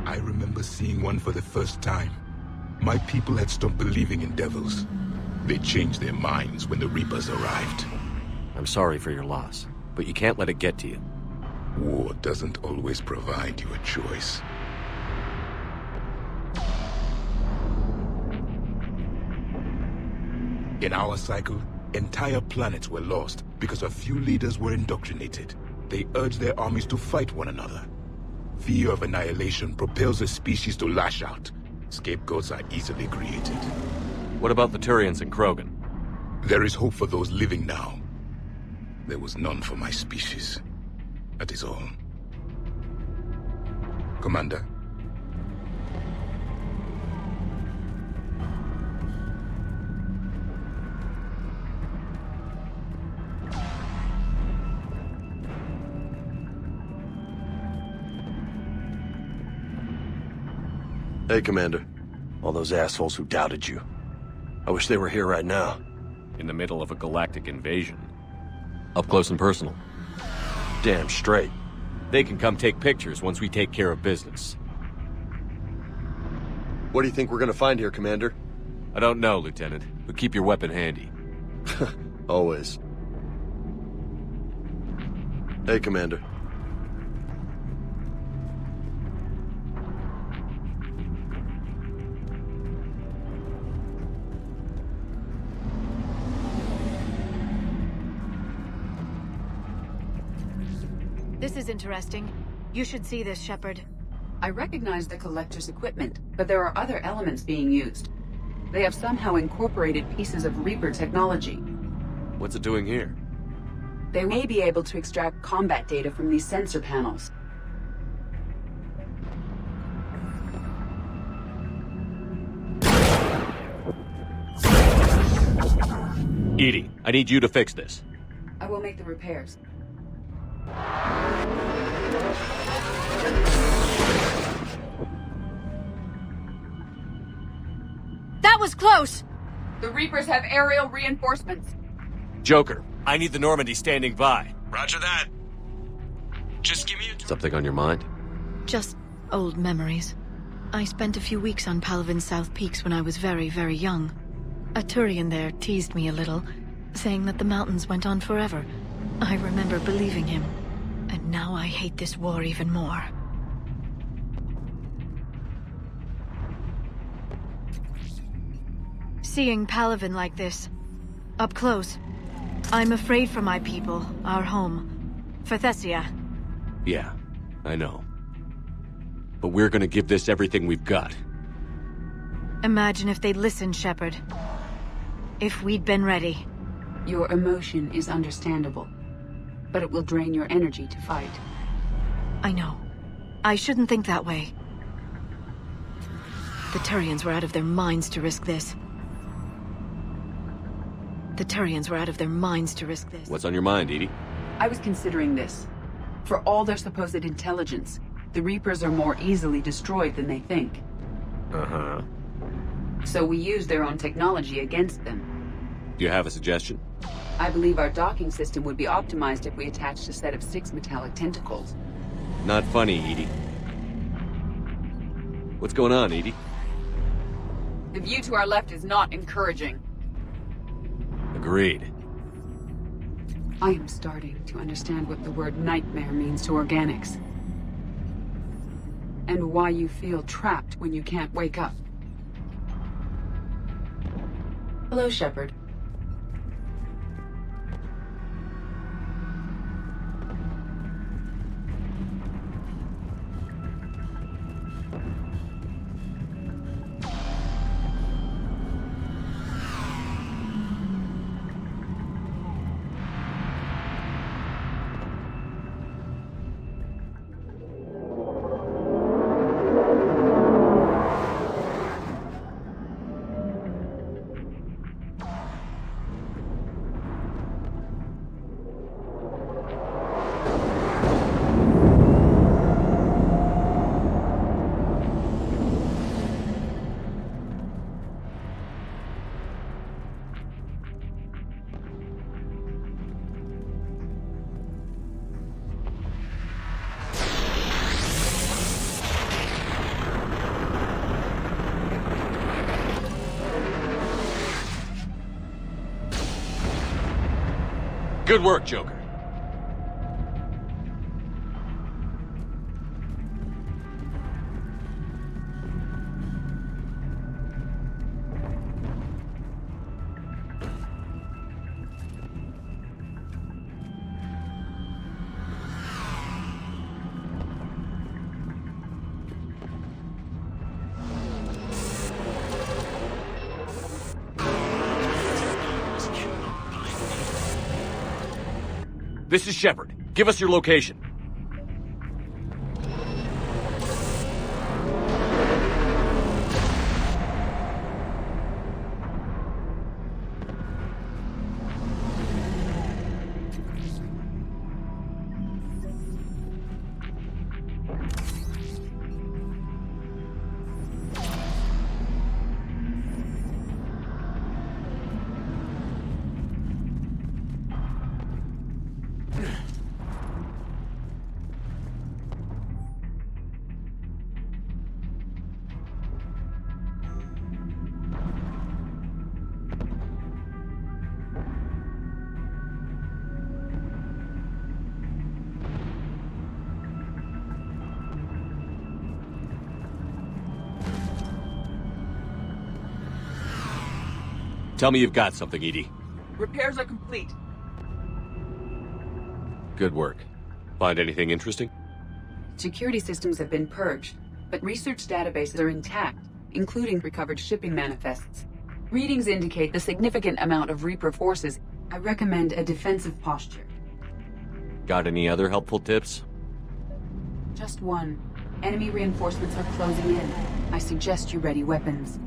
I remember seeing one for the first time. My people had stopped believing in devils. They changed their minds when the Reapers arrived. I'm sorry for your loss, but you can't let it get to you. War doesn't always provide you a choice. In our cycle, entire planets were lost because a few leaders were indoctrinated. They urged their armies to fight one another. Fear of annihilation propels a species to lash out. Scapegoats are easily created. What about the Turians and Krogan? There is hope for those living now. There was none for my species. That is all. Commander? Hey, Commander. All those assholes who doubted you. I wish they were here right now. In the middle of a galactic invasion. Up close and personal. Damn straight. They can come take pictures once we take care of business. What do you think we're gonna find here, Commander? I don't know, Lieutenant, but keep your weapon handy. Always. Hey, Commander. This is interesting. You should see this, Shepard. I recognize the Collector's equipment, but there are other elements being used. They have somehow incorporated pieces of Reaper technology. What's it doing here? They may be able to extract combat data from these sensor panels. Edie, I need you to fix this. I will make the repairs. That was close! The Reapers have aerial reinforcements. Joker, I need the Normandy standing by. Roger that. Just give me a... Something on your mind? Just old memories. I spent a few weeks on Palavin's South Peaks when I was very, very young. A Turian there teased me a little, saying that the mountains went on forever. I remember believing him. And now I hate this war even more. Seeing Paladin like this, up close, I'm afraid for my people, our home, for Thessia. Yeah, I know. But we're gonna give this everything we've got. Imagine if they'd listened, Shepard. If we'd been ready. Your emotion is understandable, but it will drain your energy to fight. I know. I shouldn't think that way. The Turians were out of their minds to risk this. The Turians were out of their minds to risk this. What's on your mind, Edie? I was considering this. For all their supposed intelligence, the Reapers are more easily destroyed than they think. Uh-huh. So we use their own technology against them. Do you have a suggestion? I believe our docking system would be optimized if we attached a set of 6 metallic tentacles. Not funny, Edie. What's going on, Edie? The view to our left is not encouraging. Agreed. I am starting to understand what the word nightmare means to organics. And why you feel trapped when you can't wake up. Hello, Shepard. Good work, Joker. This is Shepard. Give us your location. Tell me you've got something, Edie. Repairs are complete. Good work. Find anything interesting? Security systems have been purged, but research databases are intact, including recovered shipping manifests. Readings indicate the significant amount of Reaper forces. I recommend a defensive posture. Got any other helpful tips? Just one. Enemy reinforcements are closing in. I suggest you ready weapons.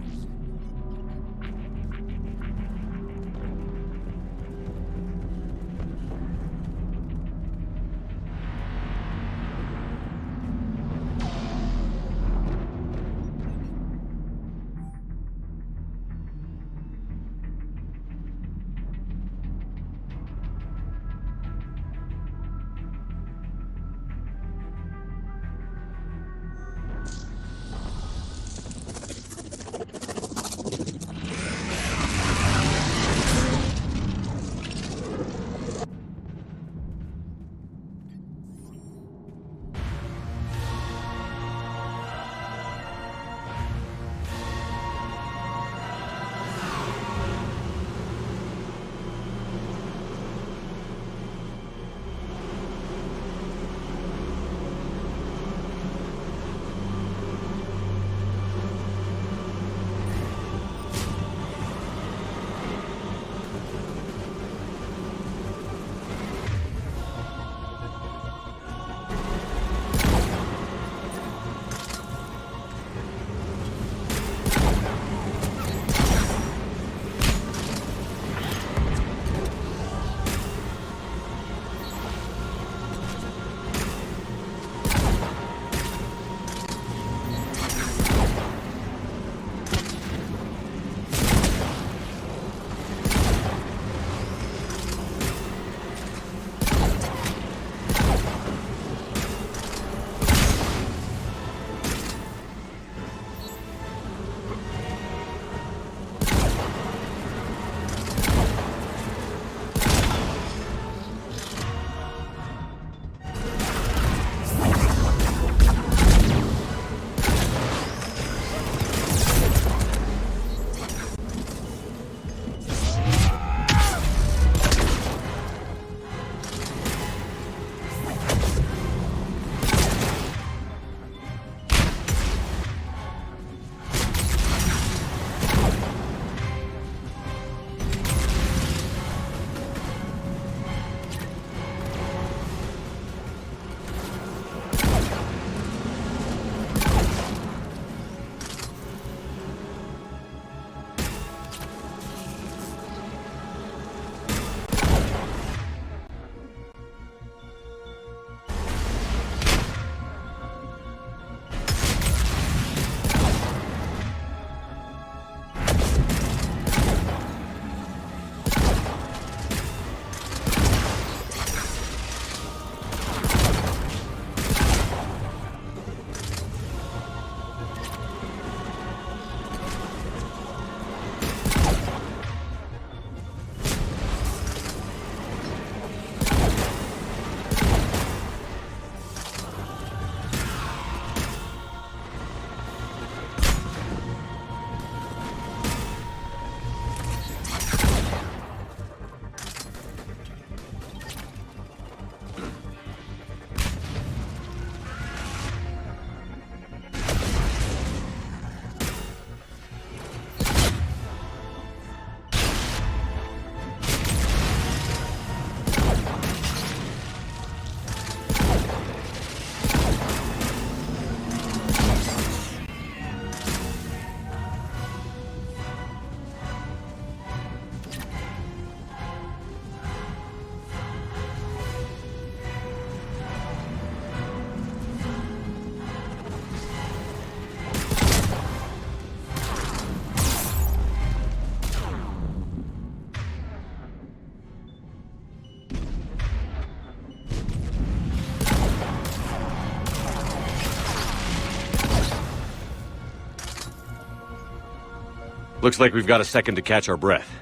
Looks like we've got a second to catch our breath.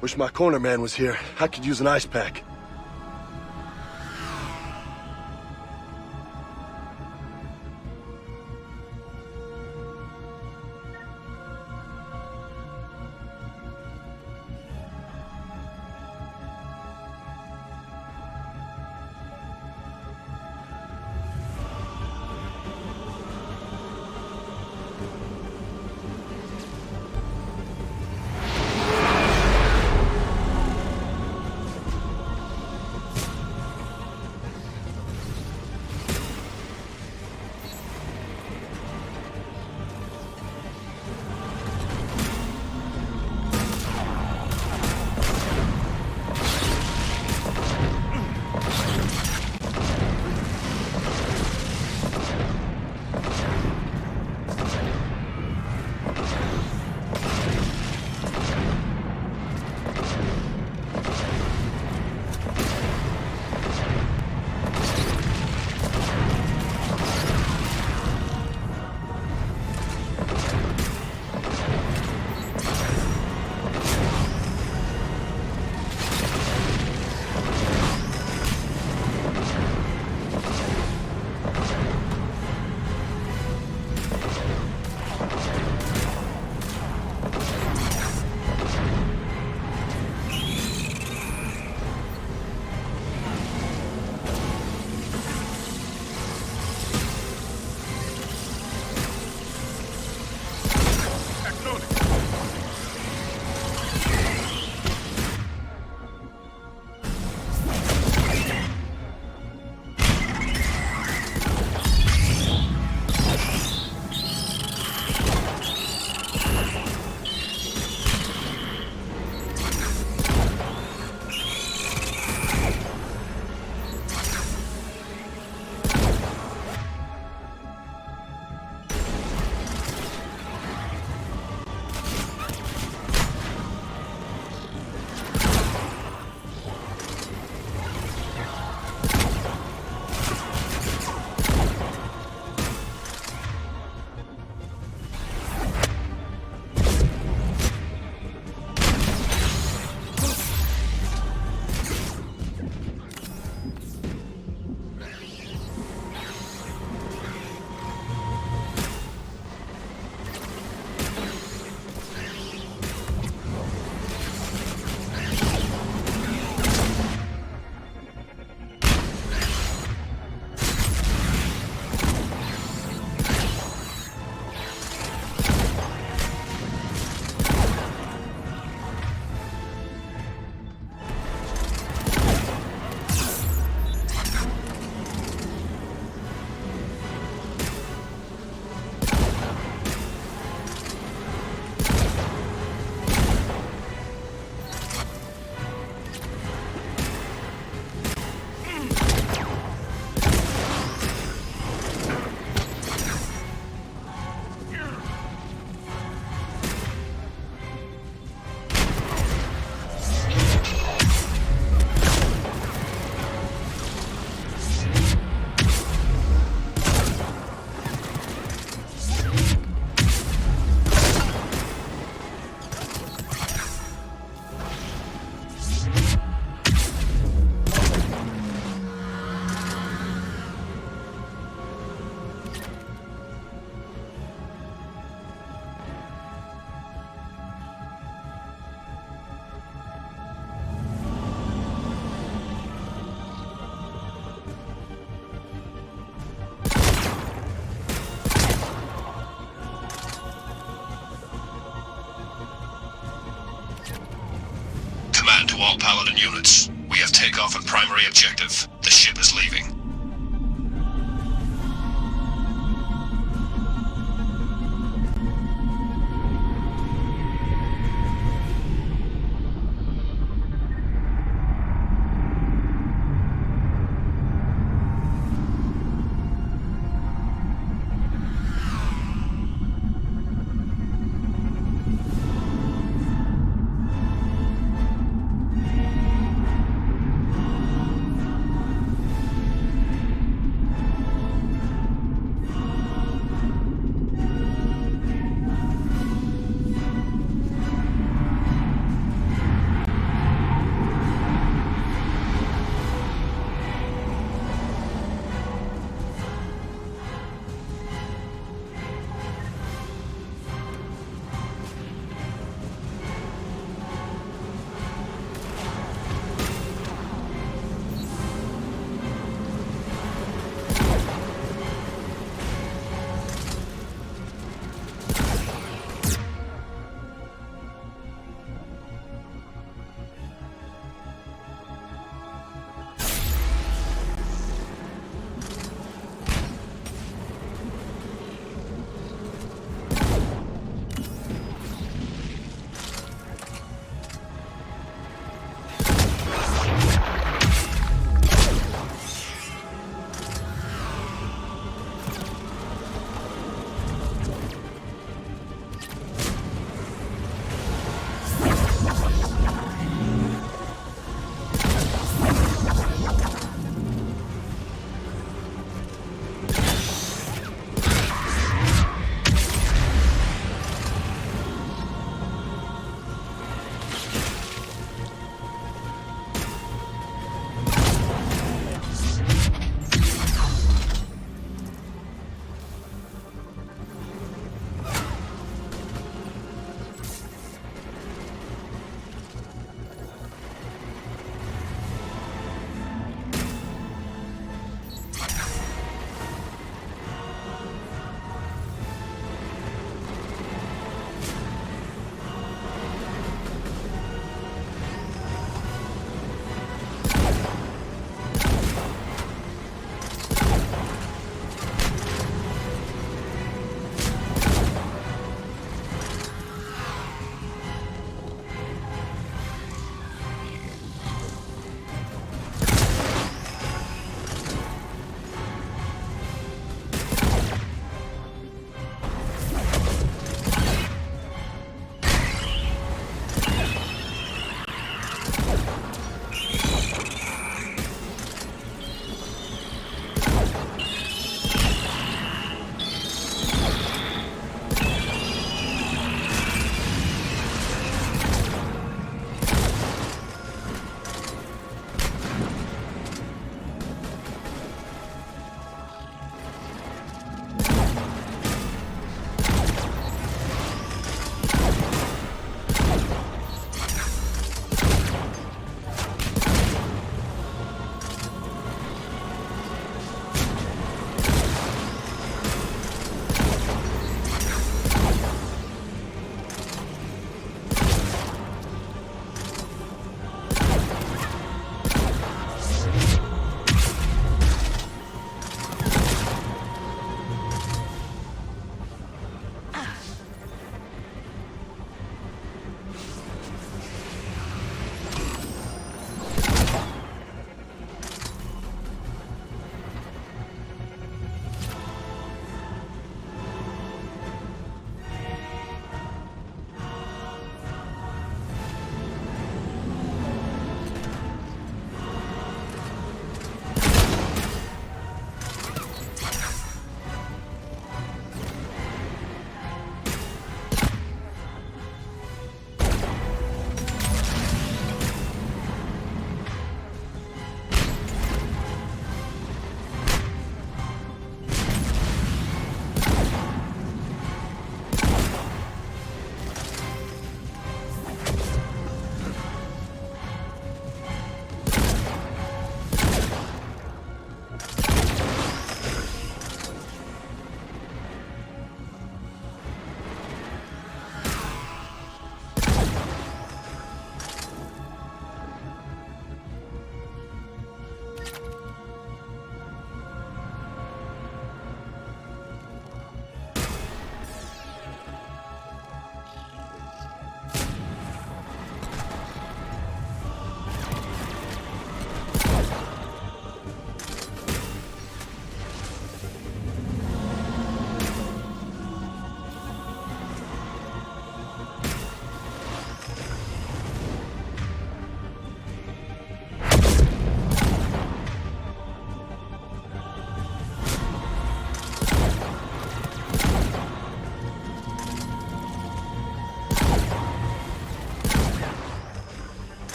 Wish my corner man was here. I could use an ice pack. To all Paladin units, we have takeoff on primary objective. The ship is leaving.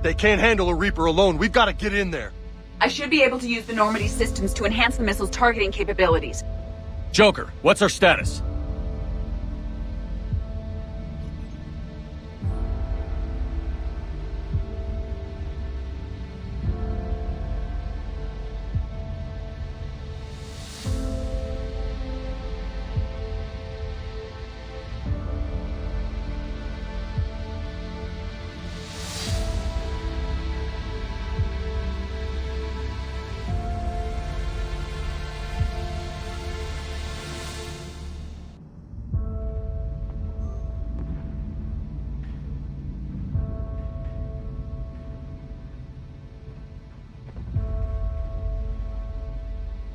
They can't handle a Reaper alone. We've got to get in there. I should be able to use the Normandy systems to enhance the missile's targeting capabilities. Joker, what's our status?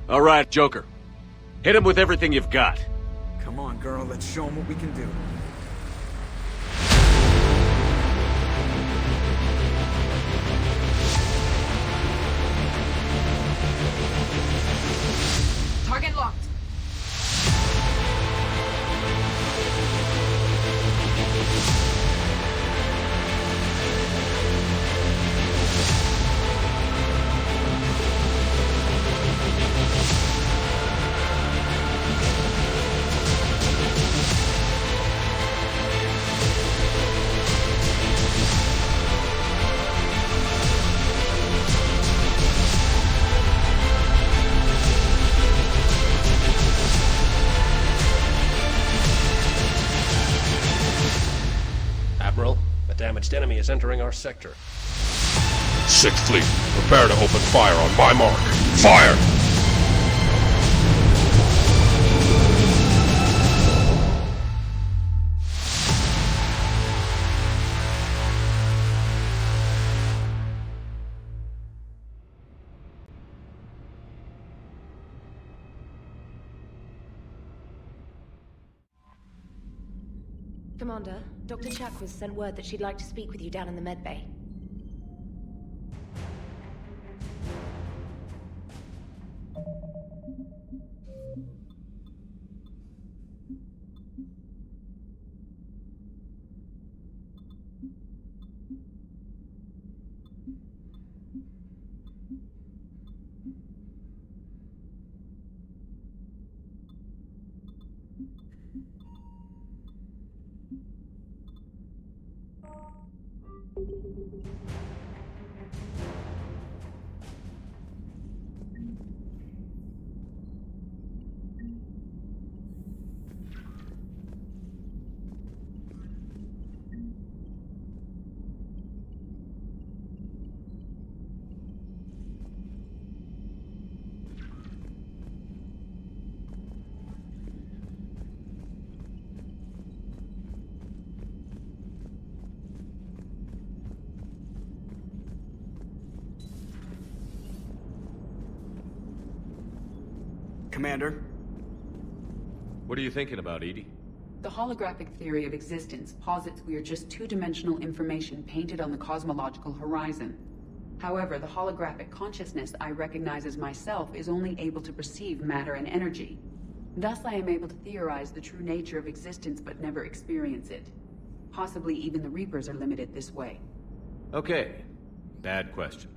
All right, Joker. Hit him with everything you've got. Come on, girl, let's show him what we can do. Target locked. Admiral, a damaged enemy is entering our sector. Sixth Fleet, prepare to open fire on my mark. Fire! Commander, Dr. Chakwas sent word that she'd like to speak with you down in the medbay. Commander? What are you thinking about, Edie? The holographic theory of existence posits we are just two-dimensional information painted on the cosmological horizon. However, the holographic consciousness I recognize as myself is only able to perceive matter and energy. Thus, I am able to theorize the true nature of existence but never experience it. Possibly even the Reapers are limited this way. Okay. Bad question.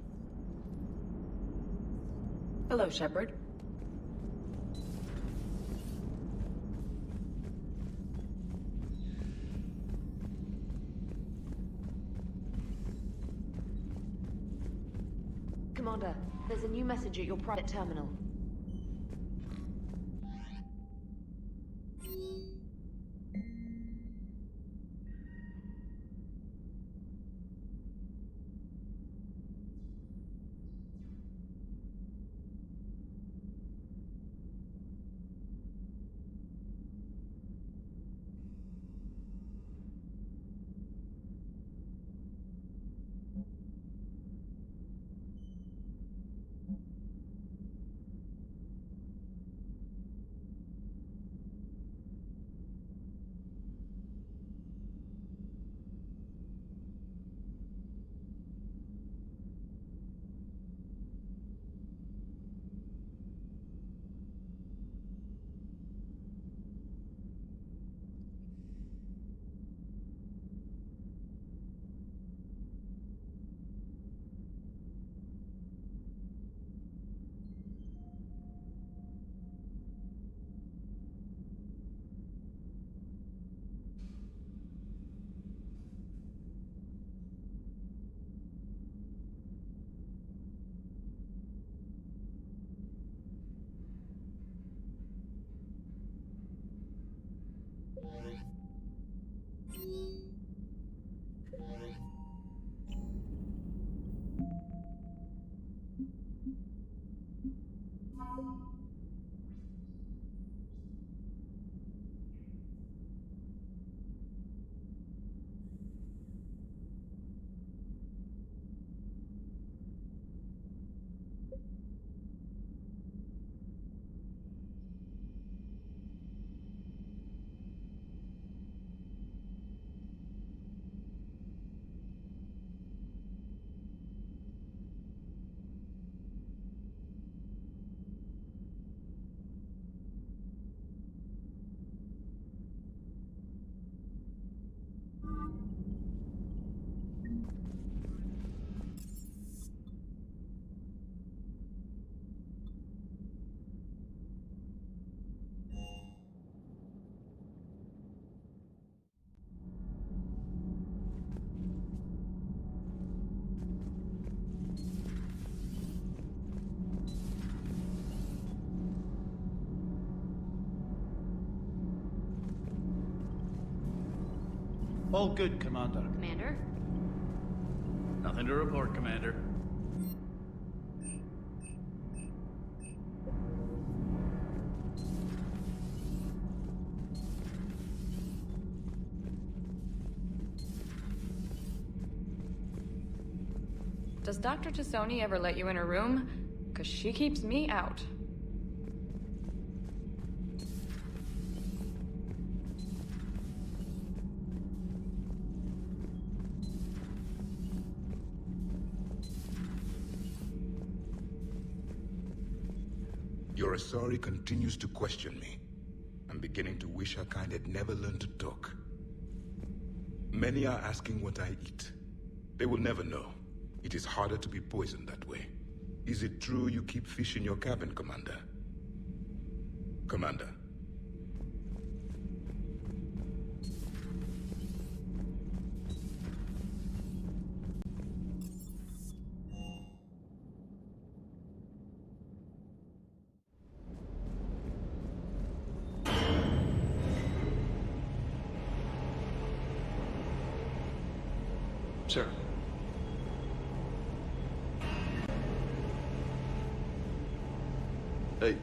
Hello, Shepard. Commander, there's a new message at your private terminal. All good, Commander. Commander? Nothing to report, Commander. Does Dr. Tassoni ever let you in her room? 'Cause she keeps me out. Your Asari continues to question me. I'm beginning to wish her kind had never learned to talk. Many are asking what I eat. They will never know. It is harder to be poisoned that way. Is it true you keep fish in your cabin, Commander? Commander. Sir. Hey.